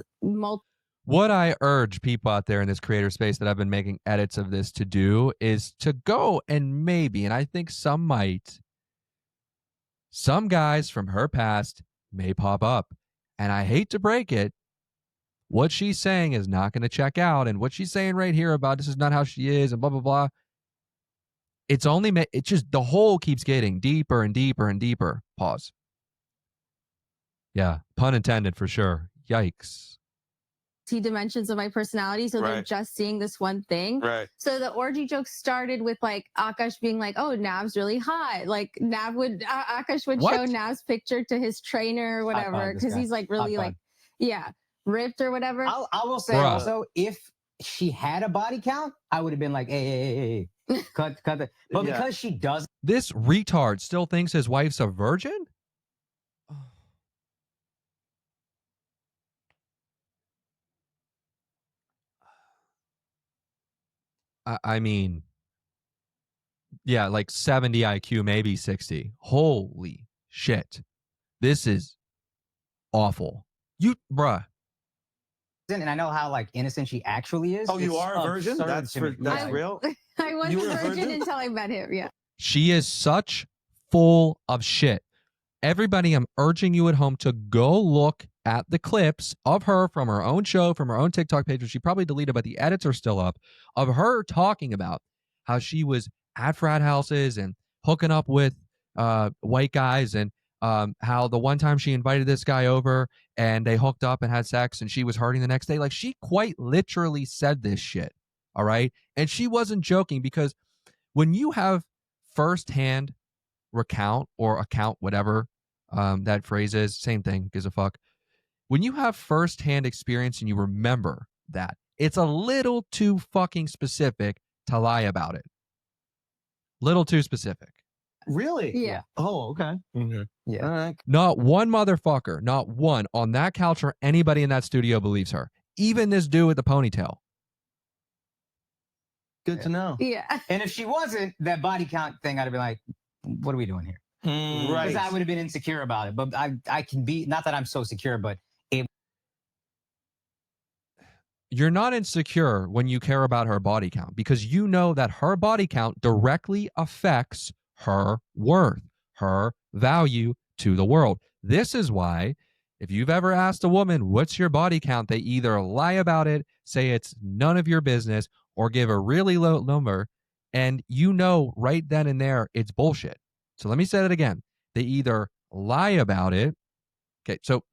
What I urge people out there in this creator space that I've been making edits of this to do is to go and maybe, and I think some might, some guys from her past may pop up. And I hate to break it, what she's saying is not going to check out. And what she's saying right here about this is not how she is and blah, blah, blah. It's only, it just, the hole keeps getting deeper and deeper and deeper. Pause. Yeah, pun intended for sure. Yikes. dimensions of my personality, so they're just seeing this one thing. Right. So the orgy joke started with like Akaash being like, "Oh, Nav's really hot." Like Akaash would show Nav's picture to his trainer or whatever because he's like really like, ripped or whatever. I will say also, if she had a body count, I would have been like, hey, cut the. But because she doesn't, this retard still thinks his wife's a virgin. I mean, yeah, like 70 IQ, maybe 60. Holy shit. This is awful. Bruh. and I know how like innocent she actually is. Oh, you are a virgin? That's real? I was a virgin until I met him, yeah. She is such full of shit. Everybody, I'm urging you at home to go look at the clips of her from her own show, from her own TikTok page, which she probably deleted, but the edits are still up, of her talking about how she was at frat houses and hooking up with white guys, and how the one time she invited this guy over and they hooked up and had sex and she was hurting the next day. Like, she quite literally said this shit, all right? And she wasn't joking, because when you have firsthand recount or account, whatever that phrase is, same thing, gives a fuck. When you have firsthand experience and you remember that, it's a little too fucking specific to lie about it. Little too specific. Really? Yeah. Oh, okay. Yeah. All right. Not one motherfucker, not one on that couch or anybody in that studio believes her. Even this dude with the ponytail. Good to know. Yeah. And if she wasn't, that body count thing, I'd have been like, what are we doing here? Right. Because I would have been insecure about it. But I can be, not that I'm so secure, but You're not insecure when you care about her body count because you know that her body count directly affects her worth, her value to the world. This is why, if you've ever asked a woman, what's your body count? They either lie about it, say it's none of your business, or give a really low number. And you know right then and there it's bullshit. So let me say that again. They either lie about it. Okay, so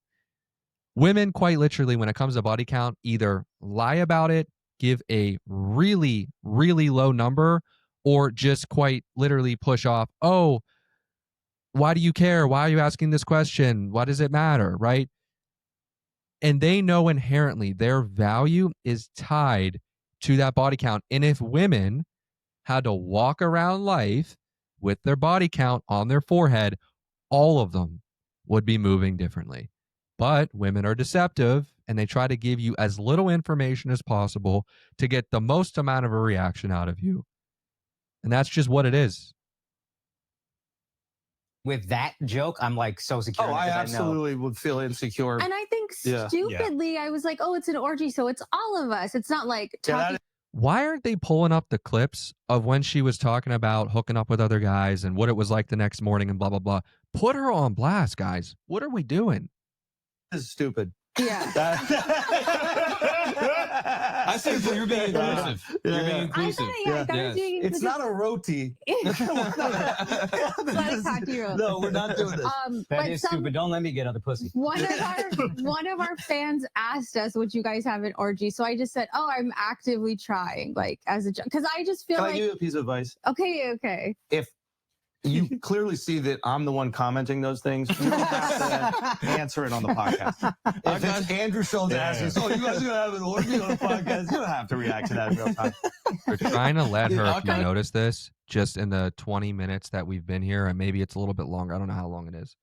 women, quite literally, when it comes to body count, either lie about it, give a really, really low number, or just quite literally push off, oh, why do you care? Why are you asking this question? Why does it matter? Right? And they know inherently their value is tied to that body count. And if women had to walk around life with their body count on their forehead, all of them would be moving differently. But women are deceptive and they try to give you as little information as possible to get the most amount of a reaction out of you. And that's just what it is. with that joke, I'm like so secure. Oh, I because know. absolutely would feel insecure. And I think stupidly, I was like, oh, it's an orgy, so it's all of us. It's not like talking. Why aren't they pulling up the clips of when she was talking about hooking up with other guys and what it was like the next morning and blah, blah, blah? Put her on blast, guys. What are we doing? This is stupid. Yeah. I said you're being inclusive. You're being inclusive. I thought Yes. being It's not a roti. Let us talk to you. No, we're not doing this. That is stupid. Don't let me get other pussy. One of our fans asked us, "Would you guys have an orgy?" So I just said, "Oh, I'm actively trying, like as a because I just feel Can like." I give you a piece of advice? Okay. If you clearly see that I'm the one commenting those things, you don't have to answer it on the podcast. If it's Andrew Schultz asking, "Oh, you guys are gonna have an orgy on the podcast," you don't have to react to that in real time. We're trying to let her, if you notice this, just in the 20 minutes that we've been here, and maybe it's a little bit longer. I don't know how long it is.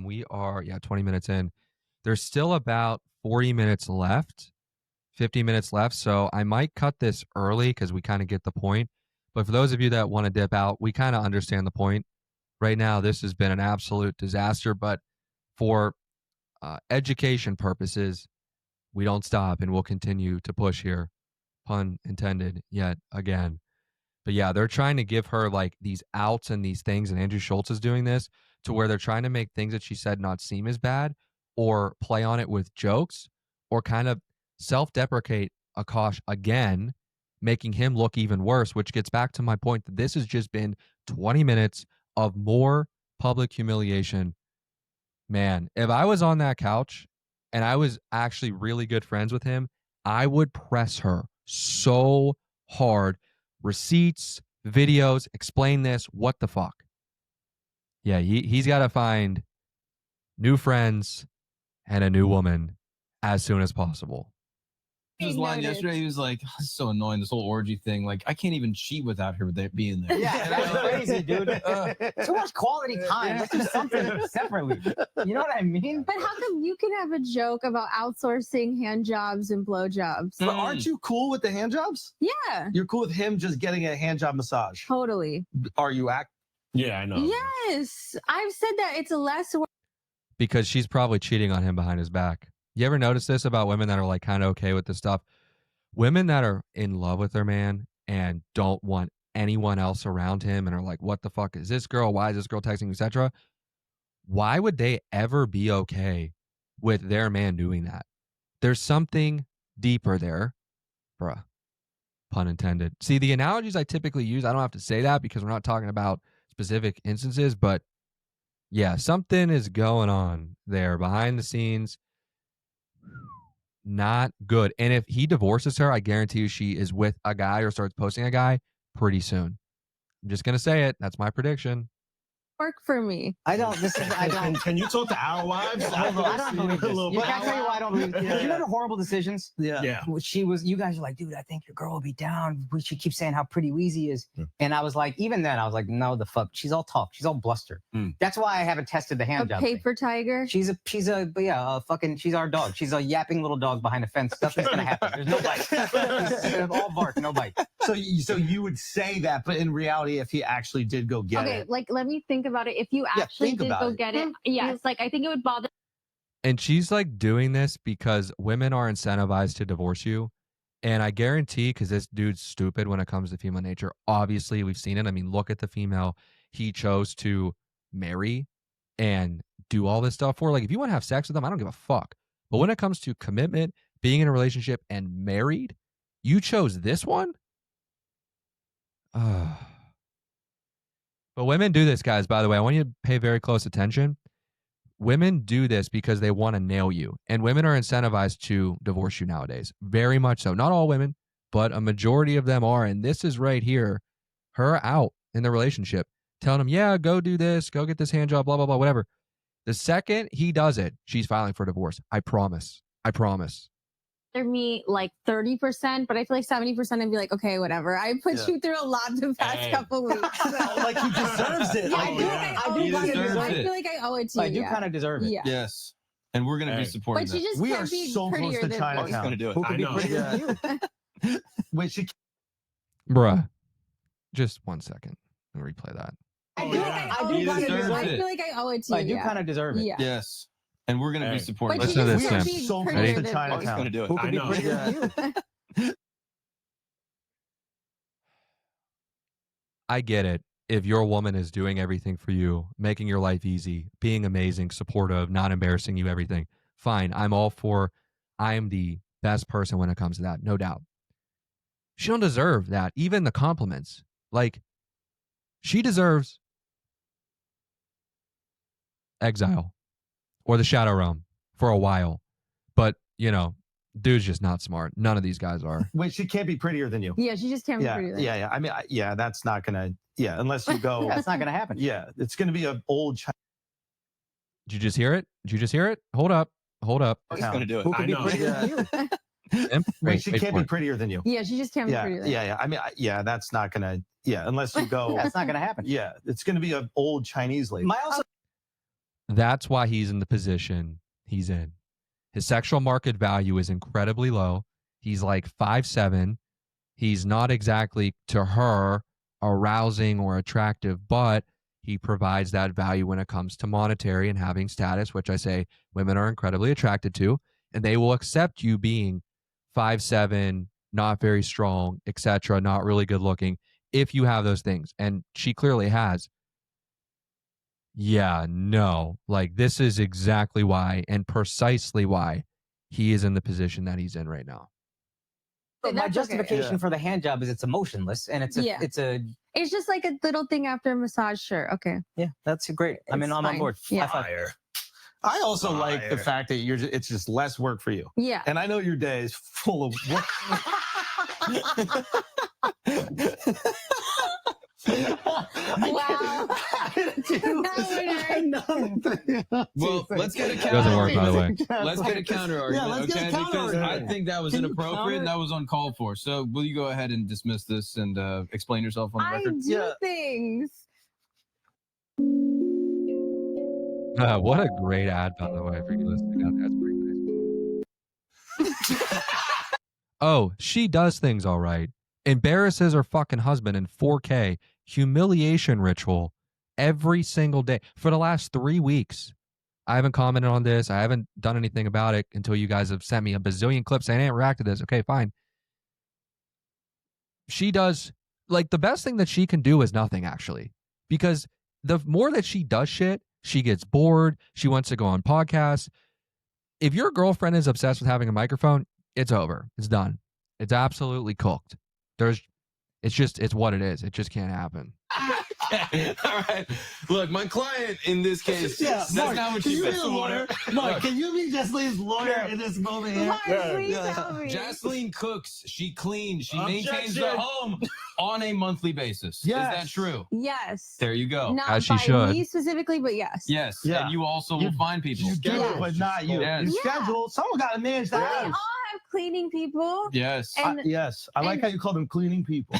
We are 20 minutes in. There's still about 40 minutes left, 50 minutes left. So I might cut this early because we kind of get the point. But for those of you that want to dip out, we kind of understand the point. Right now, this has been an absolute disaster. But for education purposes, we don't stop and we'll continue to push here. Pun intended yet again. But yeah, they're trying to give her like these outs and these things. And Andrew Schultz is doing this to where they're trying to make things that she said not seem as bad or play on it with jokes or kind of self-deprecate Akaash again, making him look even worse, which gets back to my point that this has just been 20 minutes of more public humiliation. Man, if I was on that couch and I was actually really good friends with him, I would press her so hard. Receipts, videos, explain this, what the fuck? Yeah, he's got to find new friends and a new woman as soon as possible. He was lying yesterday. He was like, "This is so annoying, this whole orgy thing. Like, I can't even cheat without her being there." Yeah, that's crazy, dude. Too much quality time. Let's do something separately. You know what I mean? But how come you can have a joke about outsourcing hand jobs and blow jobs? But aren't you cool with the hand jobs? Yeah. You're cool with him just getting a hand job massage. Totally. Are you Yeah, I know. Yes. I've said that it's a less work. Because she's probably cheating on him behind his back. You ever notice this about women that are like kind of okay with this stuff? Women that are in love with their man and don't want anyone else around him and are like, what the fuck is this girl? Why is this girl texting, etc.? Why would they ever be okay with their man doing that? There's something deeper there. Bruh. Pun intended. See, the analogies I typically use, I don't have to say that because we're not talking about specific instances, but yeah, something is going on there behind the scenes. Not good. And if he divorces her, I guarantee you she is with a guy or starts posting a guy pretty soon. I'm just going to say it. That's my prediction. work for me. I don't. This is. I don't. Can you talk to our wives? I don't believe this. Can I tell you why I don't believe? You remember Horrible Decisions? Yeah. She was. You guys were like, dude, I think your girl will be down. She keeps saying how pretty Wheezy is, and I was like, even then, I was like, no, the fuck. She's all talk. She's all bluster. That's why I haven't tested the hand A job. paper tiger. She's fucking. She's our dog. She's a yapping little dog behind a fence. Nothing's gonna happen. There's no bite. All bark, no bite. So you would say that, but in reality, if he actually did go get Okay, it, like let me think about it. If you actually did go get it, yes, like I think it would bother. And she's like doing this because women are incentivized to divorce you. And I guarantee, because this dude's stupid when it comes to female nature. Obviously, we've seen it. I mean, look at the female he chose to marry and do all this stuff for. Like, if you want to have sex with them, I don't give a fuck. But when it comes to commitment, being in a relationship, and married, you chose this one? But women do this, guys, by the way. I want you to pay very close attention. Women do this because they want to nail you. And women are incentivized to divorce you nowadays. Very much so. Not all women, but a majority of them are. And this is right here, her out in the relationship, telling him, yeah, go do this, go get this hand job, blah, blah, blah, whatever. The second he does it, she's filing for divorce. I promise. I promise. Me like 30%, but I feel like 70% I'd be like, okay, whatever. I put you through a lot the past couple weeks. So. like he deserves it. Yeah, I feel like I owe it to you. I do kind of deserve it. Yeah. Yes. And we're going to be supporting But you just We can't are be so close prettier to than Chinatown. He's going to do it. Who could be prettier than you? Wait, she Bruh. Just 1 second. I'll replay that. I feel like I owe it to you. I do kind of deserve it. Yeah. Yes. And we're going to be supporting But Listen to this, you Sam. just can't be so prettier close to than Chinatown. He's going to do it. Who could be prettier than you? I get it. If your woman is doing everything for you, making your life easy, being amazing, supportive, not embarrassing you, everything, fine. I'm all for, I am the best person when it comes to that, no doubt. She don't deserve that, even the compliments. Like, she deserves exile or the shadow realm for a while. But, you know, dude's just not smart. None of these guys are. Wait, she can't be prettier than you. Yeah, she just can't be Yeah, prettier than yeah, yeah. I mean, that's not gonna. Yeah, unless you go. Yeah, it's not gonna happen. Yeah, it's gonna be an old Chinese. Did you just hear it? Did you just hear it? Hold up. Hold up. He's going to do it. Who could be prettier than you? Imp? Wait, she wait can't for be it. prettier than you. Yeah, she just can't be Yeah, prettier than yeah, yeah. I mean, that's not gonna. Yeah, unless you go. Yeah, it's not gonna happen. Yeah, it's gonna be an old Chinese lady. That's why he's in the position he's in. His sexual market value is incredibly low. He's like 5'7". He's not exactly, to her, arousing or attractive, but he provides that value when it comes to monetary and having status, which I say women are incredibly attracted to, and they will accept you being 5'7", not very strong, etc., not really good looking, if you have those things. And she clearly has. Yeah, no. Like, this is exactly why and precisely why he is in the position that he's in right now. But my That's justification for the hand job is it's emotionless and it's It's just like a little thing after a massage shirt. Okay. Yeah, that's great. I mean, It's I'm on fine. board. Yeah. High five. I also like the fact that it's just less work for you. Yeah. And I know your day is full of work. Wow. Well, let's get a It doesn't work, by the way. Let's get a counter argument, let's get a okay? counter Because argument. I think that was Can you inappropriate counter? and that was uncalled for. So will you go ahead and dismiss this and explain yourself on the I record? do things. What a great ad, by the way, for you listening out there. That's pretty nice. Oh, she does things all right. Embarrasses her fucking husband in 4K humiliation ritual every single day for the last 3 weeks. I haven't commented on this. I haven't done anything about it until you guys have sent me a bazillion clips saying, hey, react to this. Okay, fine. She does, like, the best thing that she can do is nothing, actually. Because the more that she does shit, she gets bored. She wants to go on podcasts. If your girlfriend is obsessed with having a microphone, it's over. It's done. It's absolutely cooked. It's what it is. It just can't happen. All right. Look, my client in this case, that's Mark, not what can she you be meant. the lawyer? Mark, can you be Joseline's lawyer in this moment here? Mark, please help me. Jocelyn cooks, she cleans, she Objection. maintains the home on a monthly basis. Yes. Is that true? Yes. There you go. Not As she by should. me specifically, but yes. Yes. Yeah. And you also will find people. You do it, but not you. Yes. You schedule. Someone got to manage the We all house. have cleaning people. Yes. And Yes, I like and- how you call them cleaning people.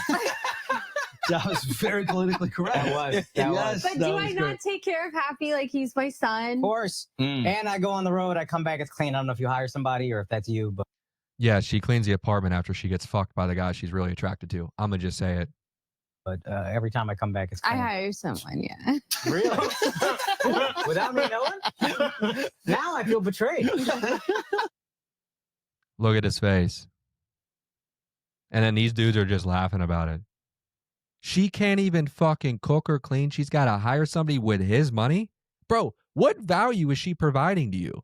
That was very politically correct. That was. That was. But do I not take care of Happy like he's my son? Of course. Mm. And I go on the road. I come back. It's clean. I don't know if you hire somebody or if that's you, but Yeah, she cleans the apartment after she gets fucked by the guy she's really attracted to. I'm gonna just say it. every time I come back, it's I clean. hire someone, yeah. Really? Without me knowing? Now I feel betrayed. Look at his face. And then these dudes are just laughing about it. She can't even fucking cook or clean. She's got to hire somebody with his money. Bro, what value is she providing to you?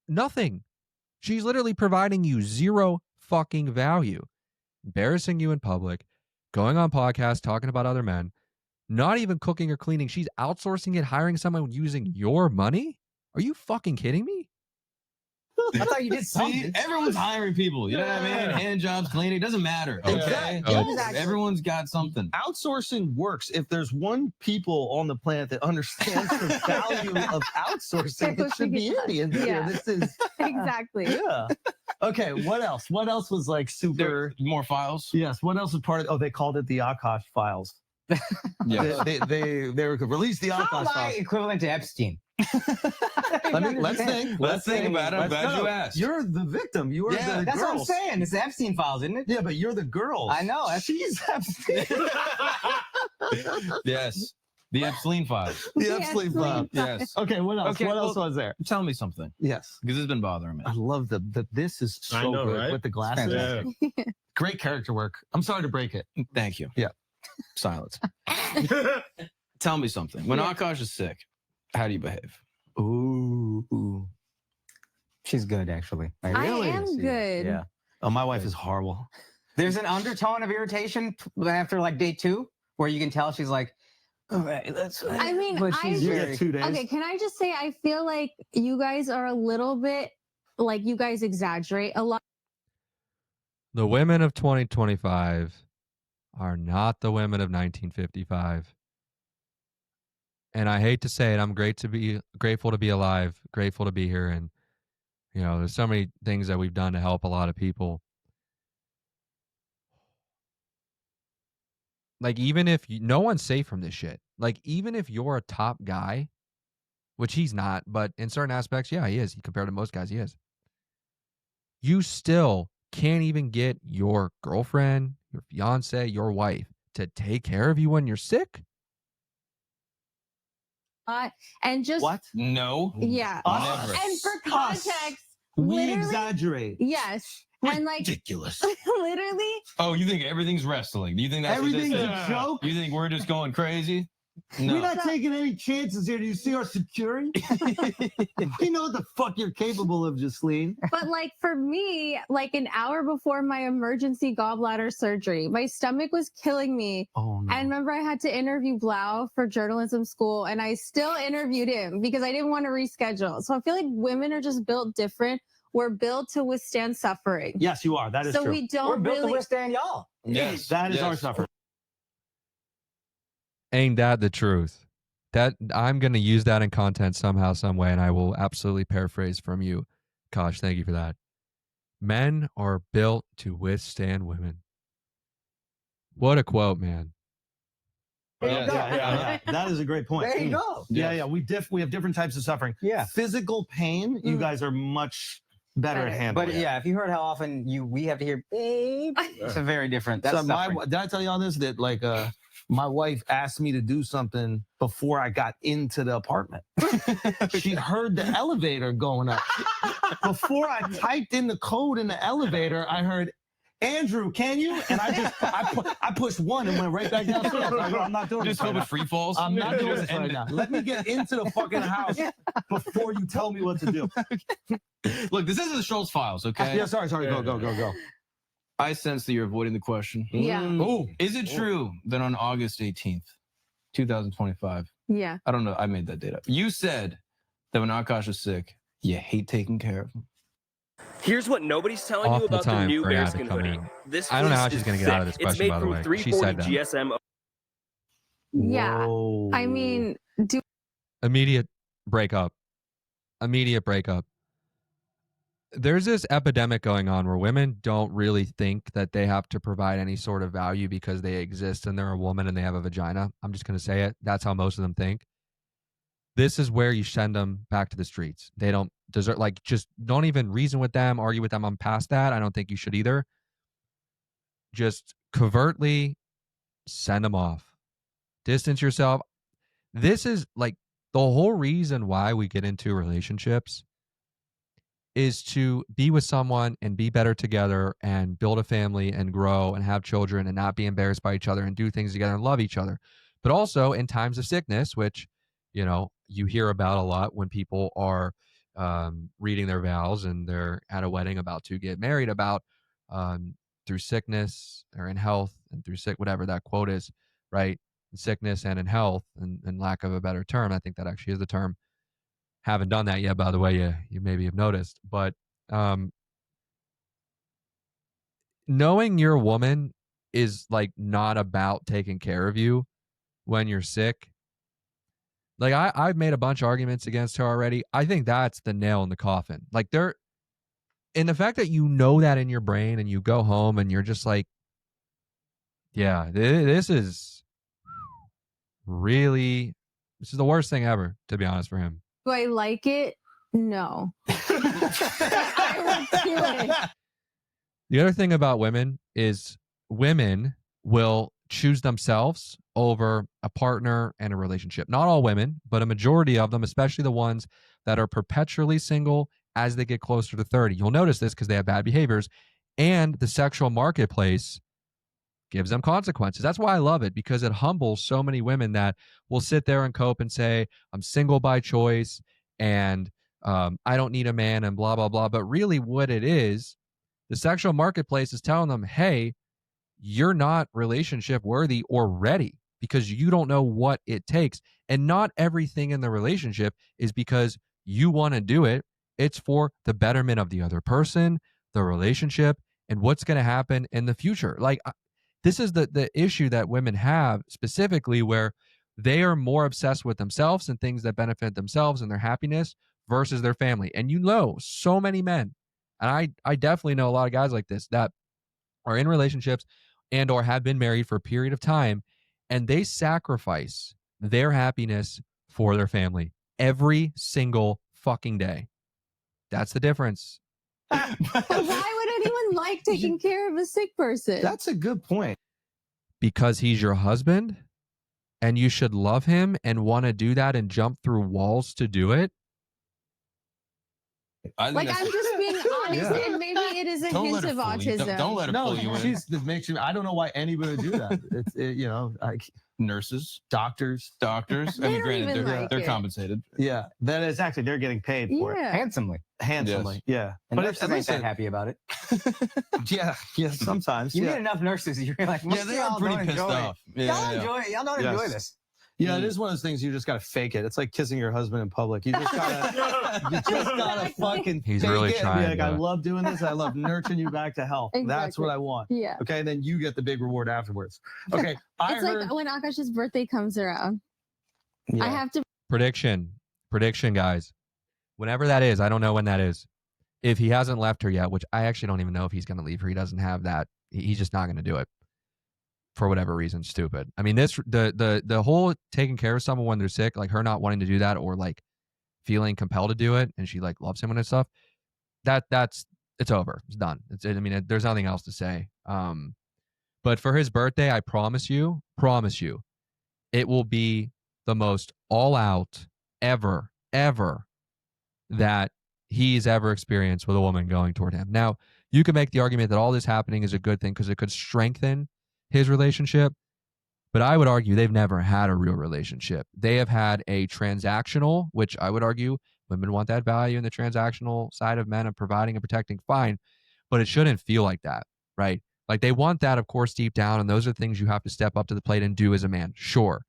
Nothing. She's literally providing you zero fucking value. Embarrassing you in public, going on podcasts, talking about other men, not even cooking or cleaning. She's outsourcing it, hiring someone using your money? Are you fucking kidding me? I thought you did See, something. everyone's hiring people. You know what I mean? Hand jobs, cleaning. It doesn't matter. Okay. Exactly. Oh. Exactly. Everyone's got something. Outsourcing works if there's one people on the planet that understands the value of outsourcing. It should be Indians. Yeah. Yeah, this is Exactly. yeah. Okay, what else? What else was like There super? are more files. Yes. What else was part of? Oh, they called it the Akaash files. Yeah. They released the How Akaash am I files. equivalent to Epstein? Let's think. Let's think about it. I'm glad you asked. You're the victim. You are Yeah. the That's what I'm girls. saying. It's the Epstein files, isn't it? Yeah, but you're the girls. I know. She's Epstein. Yes. The Epstein files. The Epstein file. Yes. Okay, what else? Okay, what else well- was there? Tell me something, Yes. because it's been bothering me. I love the this is so I know, good right? with the glasses. Yeah. Great character work. I'm sorry to break it. Thank you. Yeah. Silence. Tell me something. When Yeah. Akaash is sick, how do you behave? Ooh. She's good, actually. Like, I really? am good. Yeah. Oh, my wife is horrible. There's an undertone of irritation after like day 2 where you can tell she's like, all right, let's. I mean, but she's You I- get very. 2 days. Okay, can I just say I feel like you guys are a little bit like you guys exaggerate a lot. The women of 2025 are not the women of 1955. And I hate to say it, I'm grateful to be alive, grateful to be here. And, you know, there's so many things that we've done to help a lot of people. Like, even if no one's safe from this shit. Like, even if you're a top guy, which he's not, but in certain aspects, yeah, he is. Compared to most guys, he is. You still can't even get your girlfriend, your fiance, your wife to take care of you when you're sick. And just What? No. yeah. Us. Never. And for Us. context, We literally, exaggerate. yes. And like Ridiculous. literally, Oh, you think everything's wrestling? Do you think that's Everything's what a this is? joke. You think we're just going crazy? We're No. not taking any chances here. Do you see our security? We know what the fuck you're capable of, Jocelyn. but like for me, like an hour before my emergency gallbladder surgery, my stomach was killing me. Oh no. And remember, I had to interview Blau for journalism school, and I still interviewed him because I didn't want to reschedule. So I feel like women are just built different. We're built to withstand suffering. Yes, you are. That is So true. we We're don't built to really. withstand y'all. Yes. That is Yes. our suffering. Ain't that the truth? That I'm going to use that in content somehow, some way, and I will absolutely paraphrase from you. Kosh, thank you for that. Men are built to withstand women. What a quote, man. There you Yeah, go. Yeah. That is a great point. There you go. Yeah. We have different types of suffering. Yeah. Physical pain, you Mhm. guys are much better at handling. But yeah, if you heard how often we have to hear, babe, it's a very different. That's So suffering. did I tell you all this? That like my wife asked me to do something before I got into the apartment. She heard the elevator going up. Before I typed in the code in the elevator, I heard, Andrew, can you? And I pushed 1 and went right back downstairs. I go, I'm not doing Just this right hope now. it free falls. I'm not doing Just this right end now. it. Let me get into the fucking house before you tell me what to do. Look, this isn't the Schultz files, okay? Yeah, sorry. Go. I sense that you're avoiding the question. Yeah. Oh, Is it true that on August 18th, 2025. Yeah. I don't know. I made that date up. You said that when Akaash is sick, you hate taking care of him. Here's what nobody's telling you Awful about the time new for an ad to bearskin come hoodie. in. This I don't know how fleece she's is gonna get out of thick. this question, It's made by the from way. She 340 said that. GSM. Yeah. Whoa. I mean, Immediate breakup. Immediate breakup. There's this epidemic going on where women don't really think that they have to provide any sort of value because they exist and they're a woman and they have a vagina. I'm just going to say it. That's how most of them think. This is where you send them back to the streets. They don't deserve, like, just don't even reason with them, argue with them. I'm past that. I don't think you should either. Just covertly send them off. Distance yourself. This is like the whole reason why we get into relationships is to be with someone and be better together and build a family and grow and have children and not be embarrassed by each other and do things together and love each other. But also in times of sickness, which, you know, you hear about a lot when people are reading their vows and they're at a wedding about to get married, about through sickness or in health and through whatever that quote is, right? In sickness and in health, and lack of a better term. I think that actually is the term. Haven't done that yet, by the way. You maybe have noticed, but knowing your woman is like not about taking care of you when you're sick. Like I've made a bunch of arguments against her already. I think that's the nail in the coffin. Like and the fact that you know that in your brain and you go home and you're just like, yeah, this is the worst thing ever, to be honest, for him. do I like it? No. I would do it. The other thing about women is women will choose themselves over a partner and a relationship. Not all women, but a majority of them, especially the ones that are perpetually single as they get closer to 30. You'll notice this because they have bad behaviors, and the sexual marketplace gives them consequences. That's why I love it, because it humbles so many women that will sit there and cope and say, I'm single by choice and I don't need a man and blah, blah, blah. But really what it is, the sexual marketplace is telling them, hey, you're not relationship worthy or ready because you don't know what it takes. And not everything in the relationship is because you want to do it. It's for the betterment of the other person, the relationship, and what's going to happen in the future. Like, this is the issue that women have specifically, where they are more obsessed with themselves and things that benefit themselves and their happiness versus their family. And you know, so many men, and I definitely know a lot of guys like this that are in relationships and or have been married for a period of time, and they sacrifice their happiness for their family every single fucking day. That's the difference. But why would anyone like taking care of a sick person? That's a good point. Because he's your husband and you should love him and want to do that and jump through walls to do it. Like, I'm just being honest, Yeah. and maybe it is a hint of autism. Don't let it pull you in. This makes you. I don't know why anybody would do that. It's you know, like Nurses, doctors. I They mean, don't granted, even they're, like they're it. compensated. Yeah, that is actually they're getting paid for it Yeah. Handsomely. handsomely. Yeah, And but nurses at ain't least that happy about it. yeah, sometimes. You Yeah, meet enough nurses, you're like, Yeah, they are pretty pissed off. Y'all enjoy it. Y'all don't enjoy Yes. this. yeah, it is one of those things you just gotta fake it. It's like kissing your husband in public. You just gotta fucking. He's fake really it and trying be like, I to- love doing this. I love nurturing you back to health. That's Exactly. what I want. Yeah. Okay, and then you get the big reward afterwards. Okay, I It's heard. like when Akash's birthday comes around. Yeah. I have to Prediction, guys. Whenever that is, I don't know when that is. If he hasn't left her yet, which I actually don't even know if he's going to leave her. He doesn't have that. He's just not going to do it for whatever reason. Stupid. I mean, the whole taking care of someone when they're sick, like her not wanting to do that or like feeling compelled to do it, and she like loves him and stuff. It's over. It's done. There's nothing else to say. But for his birthday, I promise you, it will be the most all out ever that he's ever experienced with a woman going toward him. Now, you can make the argument that all this happening is a good thing because it could strengthen his relationship, but I would argue they've never had a real relationship. They have had a transactional, which I would argue women want that value in the transactional side of men of providing and protecting, fine, but it shouldn't feel like that, right? Like they want that, of course, deep down, and those are things you have to step up to the plate and do as a man, sure.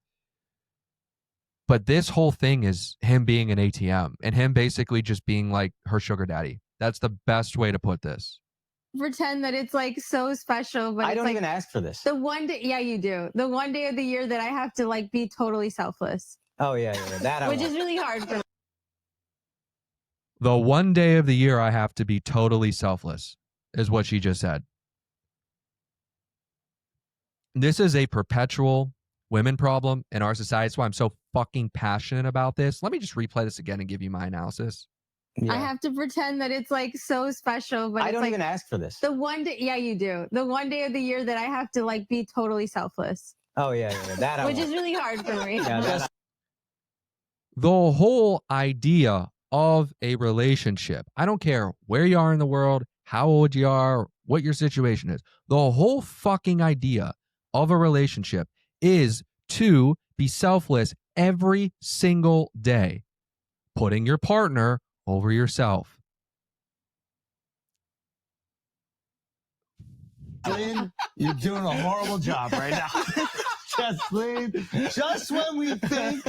But this whole thing is him being an ATM and him basically just being like her sugar daddy. That's the best way to put this. Pretend that it's like so special, but I it's don't like even ask for this. the one day. Yeah, you do. The one day of the year that I have to like be totally selfless. Oh yeah, that which is really hard for me. The one day of the year I have to be totally selfless is what she just said. This is a perpetual women problem in our society. That's why I'm so fucking passionate about this. Let me just replay this again and give you my analysis. Yeah. I have to pretend that it's like so special, but I it's don't like even ask for this. the one day. Yeah, you do. The one day of the year that I have to like be totally selfless. Oh yeah, that which is really hard for me. Yeah, The whole idea of a relationship, I don't care where you are in the world, how old you are, what your situation is. The whole fucking idea of a relationship is to be selfless every single day, putting your partner over yourself. Lynn, you're doing a horrible job right now. Just when we think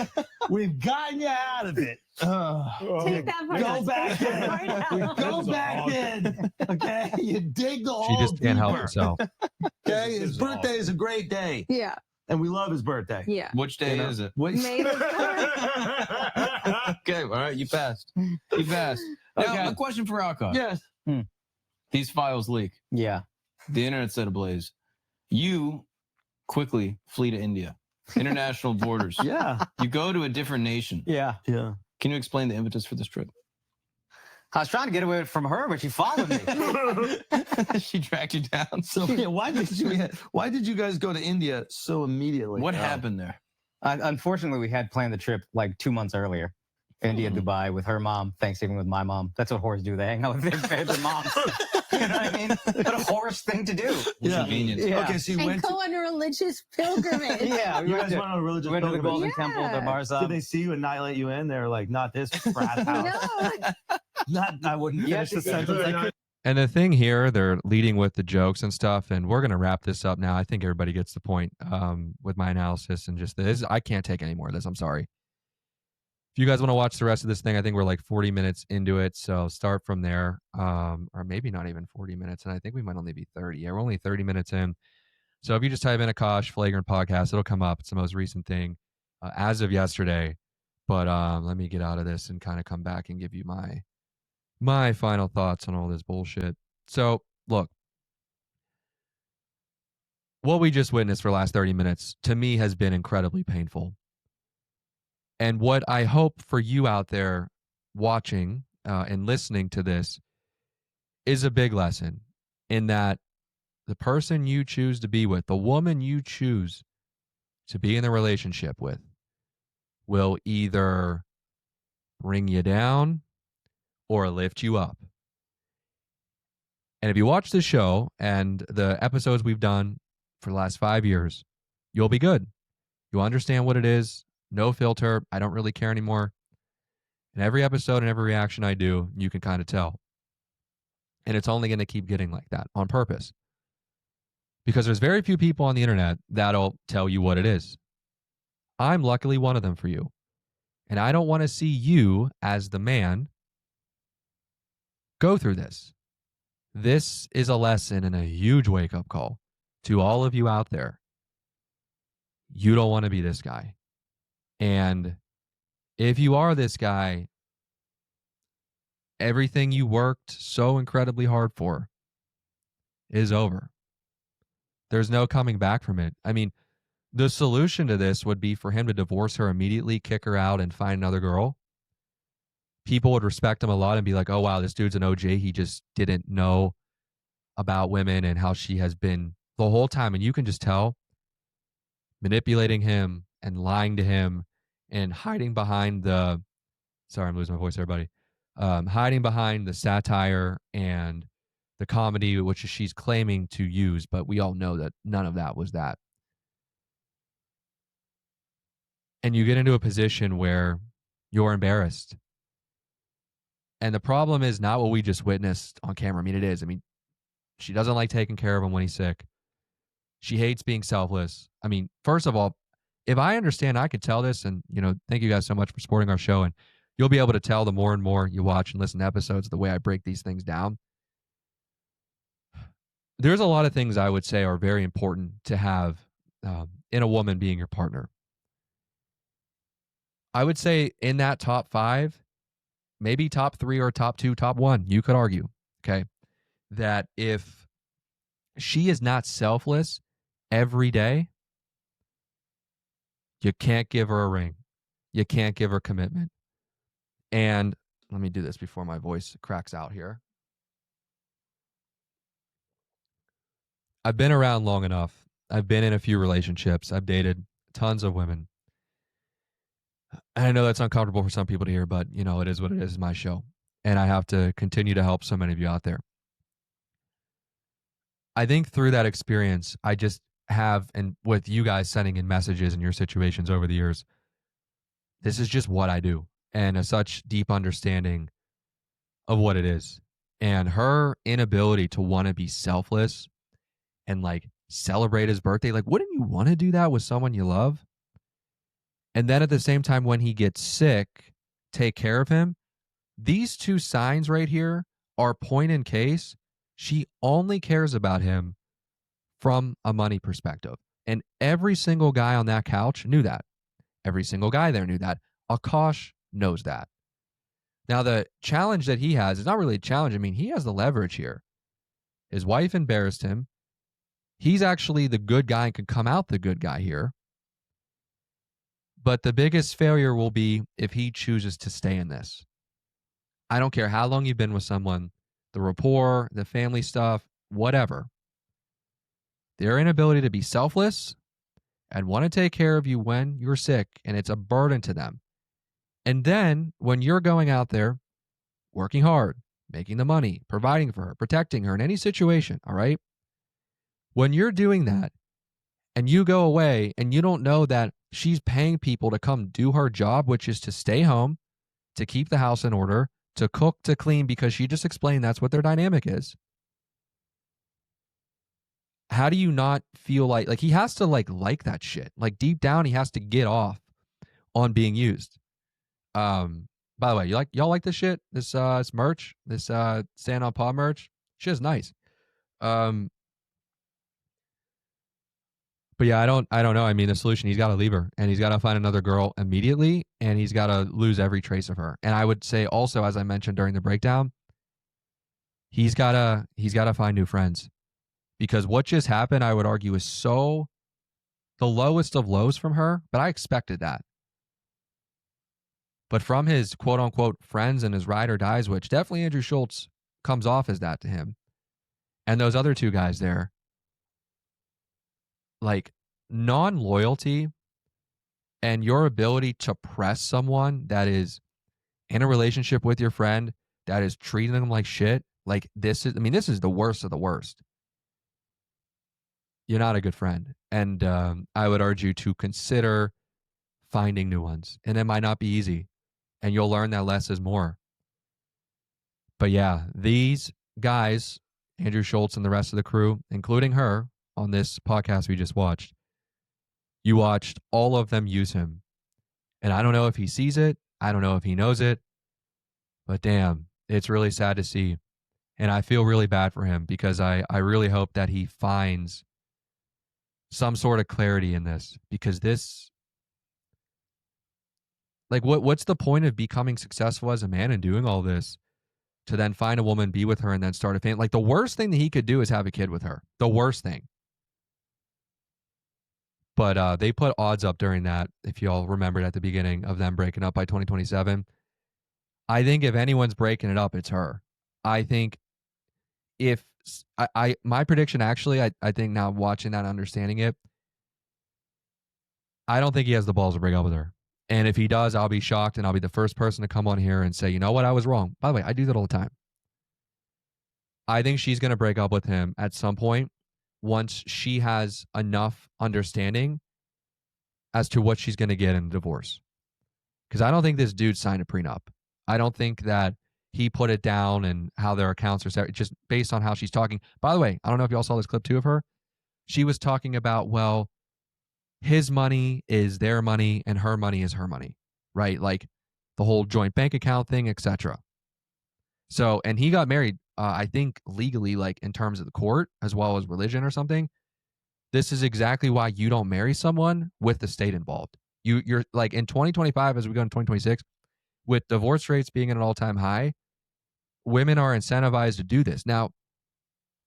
we've gotten you out of it. Take that part Go out. back Take that part out. in. Go back in. Okay? You dig the She hole just can't help deeper. herself. Okay? His birthday is a great day. Yeah. And we love his birthday. Yeah. Which day is it? What? May the 4th. Okay, all right, you passed. You passed. Now, Okay. a question for Akaash. Yes. These files leak. Yeah. The internet set ablaze. You quickly flee to India. International borders. Yeah. You go to a different nation. Yeah. Yeah. Can you explain the impetus for this trip? I was trying to get away from her, but she followed me. She tracked you down. So yeah, why did you guys go to India so immediately? What happened there? Unfortunately, we had planned the trip like 2 months earlier. India, Dubai with her mom, Thanksgiving with my mom. That's what whores do. They hang out with their moms. You know what I mean? What a horse thing to do. Yeah. Convenient. Yeah. Okay, so you And went go on a religious pilgrimage. Yeah, you guys went on a religious we went to the pilgrimage. Golden Temple, the Yeah. Marsa. Did they see you annihilate you in? They're like, not this frat house. No. Not, I wouldn't Yeah, finish the sentence. I couldn't. And the thing here, they're leading with the jokes and stuff, and we're going to wrap this up now. I think everybody gets the point with my analysis and just this. I can't take any more of this. I'm sorry. If you guys want to watch the rest of this thing, I think we're like 40 minutes into it. So start from there, or maybe not even 40 minutes. And I think we might only be 30. Yeah, we're only 30 minutes in. So if you just type in Akaash Flagrant Podcast, it'll come up. It's the most recent thing as of yesterday. But let me get out of this and kind of come back and give you my final thoughts on all this bullshit. So look, what we just witnessed for the last 30 minutes to me has been incredibly painful. And what I hope for you out there watching and listening to this is a big lesson in that the person you choose to be with, the woman you choose to be in a relationship with, will either bring you down or lift you up. And if you watch the show and the episodes we've done for the last 5 years, you'll be good. You'll understand what it is. No filter. I don't really care anymore. In every episode and every reaction I do, you can kind of tell. And it's only going to keep getting like that on purpose. Because there's very few people on the internet that'll tell you what it is. I'm luckily one of them for you. And I don't want to see you as the man go through this. This is a lesson and a huge wake-up call to all of you out there. You don't want to be this guy. And if you are this guy, everything you worked so incredibly hard for is over. There's no coming back from it. I mean, the solution to this would be for him to divorce her immediately, kick her out, and find another girl. People would respect him a lot and be like, oh, wow, this dude's an OJ. He just didn't know about women and how she has been the whole time. And you can just tell, manipulating him and lying to him and hiding behind the, sorry, I'm losing my voice, everybody. Hiding behind the satire and the comedy, which she's claiming to use, but we all know that none of that was that. And you get into a position where you're embarrassed. And the problem is not what we just witnessed on camera. I mean, it is. I mean, she doesn't like taking care of him when he's sick. She hates being selfless. I mean, first of all, if I understand, I could tell this, and thank you guys so much for supporting our show, and you'll be able to tell the more and more you watch and listen to episodes the way I break these things down. There's a lot of things I would say are very important to have in a woman being your partner. I would say in that top 5, maybe top 3 or top 2, top 1, you could argue, okay, that if she is not selfless every day, you can't give her a ring. You can't give her commitment. And let me do this before my voice cracks out here. I've been around long enough. I've been in a few relationships. I've dated tons of women. And I know that's uncomfortable for some people to hear, but it is what it is. It's my show. And I have to continue to help so many of you out there. I think through that experience, I just have, and with you guys sending in messages in your situations over the years, this is just what I do. And a such deep understanding of what it is. And her inability to want to be selfless and like celebrate his birthday. Like, wouldn't you want to do that with someone you love? And then at the same time, when he gets sick, take care of him. These 2 signs right here are point in case she only cares about him from a money perspective. And every single guy on that couch knew that. Every single guy there knew that. Akaash knows that. Now, the challenge that he has is not really a challenge. I mean, he has the leverage here. His wife embarrassed him. He's actually the good guy and can come out the good guy here. But the biggest failure will be if he chooses to stay in this. I don't care how long you've been with someone, the rapport, the family stuff, whatever. Their inability to be selfless and want to take care of you when you're sick, and it's a burden to them. And then when you're going out there, working hard, making the money, providing for her, protecting her in any situation, all right? When you're doing that and you go away and you don't know that she's paying people to come do her job, which is to stay home, to keep the house in order, to cook, to clean, because she just explained that's what their dynamic is. How do you not feel like he has to like that shit? Like deep down, he has to get off on being used. By the way, y'all like this shit? This merch, this Stand on Paw merch? Shit's nice. But yeah, I don't know. I mean, the solution, he's got to leave her, and he's got to find another girl immediately, and he's got to lose every trace of her. And I would say also, as I mentioned during the breakdown, he's got to find new friends, because what just happened, I would argue, is so the lowest of lows from her, but I expected that. But from his quote unquote friends and his ride or dies, which definitely Andrew Schultz comes off as that to him, and those other 2 guys there, like non-loyalty and your ability to press someone that is in a relationship with your friend that is treating them like shit, like this is the worst of the worst. You're not a good friend. And I would urge you to consider finding new ones. And it might not be easy, and you'll learn that less is more. But yeah, these guys, Andrew Schultz and the rest of the crew, including her, on this podcast we just watched, you watched all of them use him. And I don't know if he sees it. I don't know if he knows it. But damn, it's really sad to see. And I feel really bad for him, because I really hope that he finds some sort of clarity in this. Because this, like, what's the point of becoming successful as a man and doing all this to then find a woman, be with her, and then start a family? Like, the worst thing that he could do is have a kid with her. The worst thing. But they put odds up during that, if y'all remembered at the beginning, of them breaking up by 2027. I think if anyone's breaking it up, it's her. I think if my prediction, actually, I think now watching that and understanding it, I don't think he has the balls to break up with her. And if he does, I'll be shocked, and I'll be the first person to come on here and say, you know what, I was wrong. By the way, I do that all the time. I think she's going to break up with him at some point once she has enough understanding as to what she's going to get in a divorce. Because I don't think this dude signed a prenup. I don't think that he put it down and how their accounts are set, just based on how she's talking. By the way, I don't know if y'all saw this clip too of her. She was talking about, well, his money is their money and her money is her money, right? Like the whole joint bank account thing, etc. So, and he got married, I think legally, like in terms of the court as well as religion or something. This is exactly why you don't marry someone with the state involved. You're like in 2025, as we go into 2026, with divorce rates being at an all-time high, women are incentivized to do this. Now,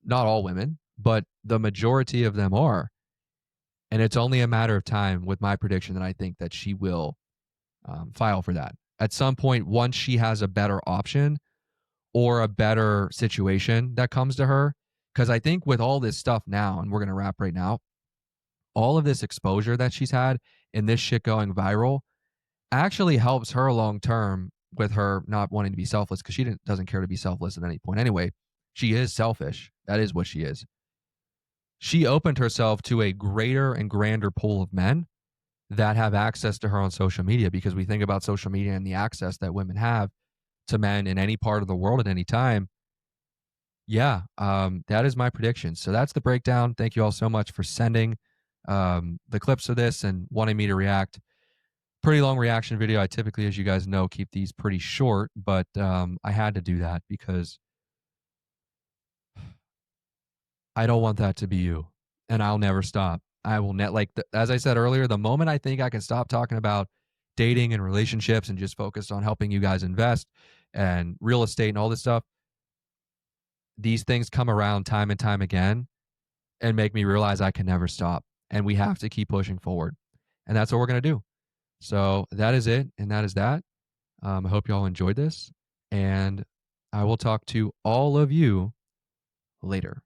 not all women, but the majority of them are. And it's only a matter of time with my prediction that I think that she will file for that. At some point, once she has a better option or a better situation that comes to her, because I think with all this stuff now, and we're going to wrap right now, all of this exposure that she's had and this shit going viral actually helps her long term with her not wanting to be selfless, because she doesn't care to be selfless at any point anyway. She is selfish. That is what she is. She opened herself to a greater and grander pool of men that have access to her on social media, because we think about social media and the access that women have to men in any part of the world at any time. Yeah, that is my prediction. So that's the breakdown. Thank you all so much for sending the clips of this and wanting me to react. Pretty long reaction video. I typically, as you guys know, keep these pretty short, but I had to do that because I don't want that to be you, and I'll never stop. I will as I said earlier, the moment I think I can stop talking about dating and relationships and just focus on helping you guys invest and real estate and all this stuff, these things come around time and time again and make me realize I can never stop, and we have to keep pushing forward, and that's what we're going to do. So that is it, and that is that. I hope you all enjoyed this, and I will talk to all of you later.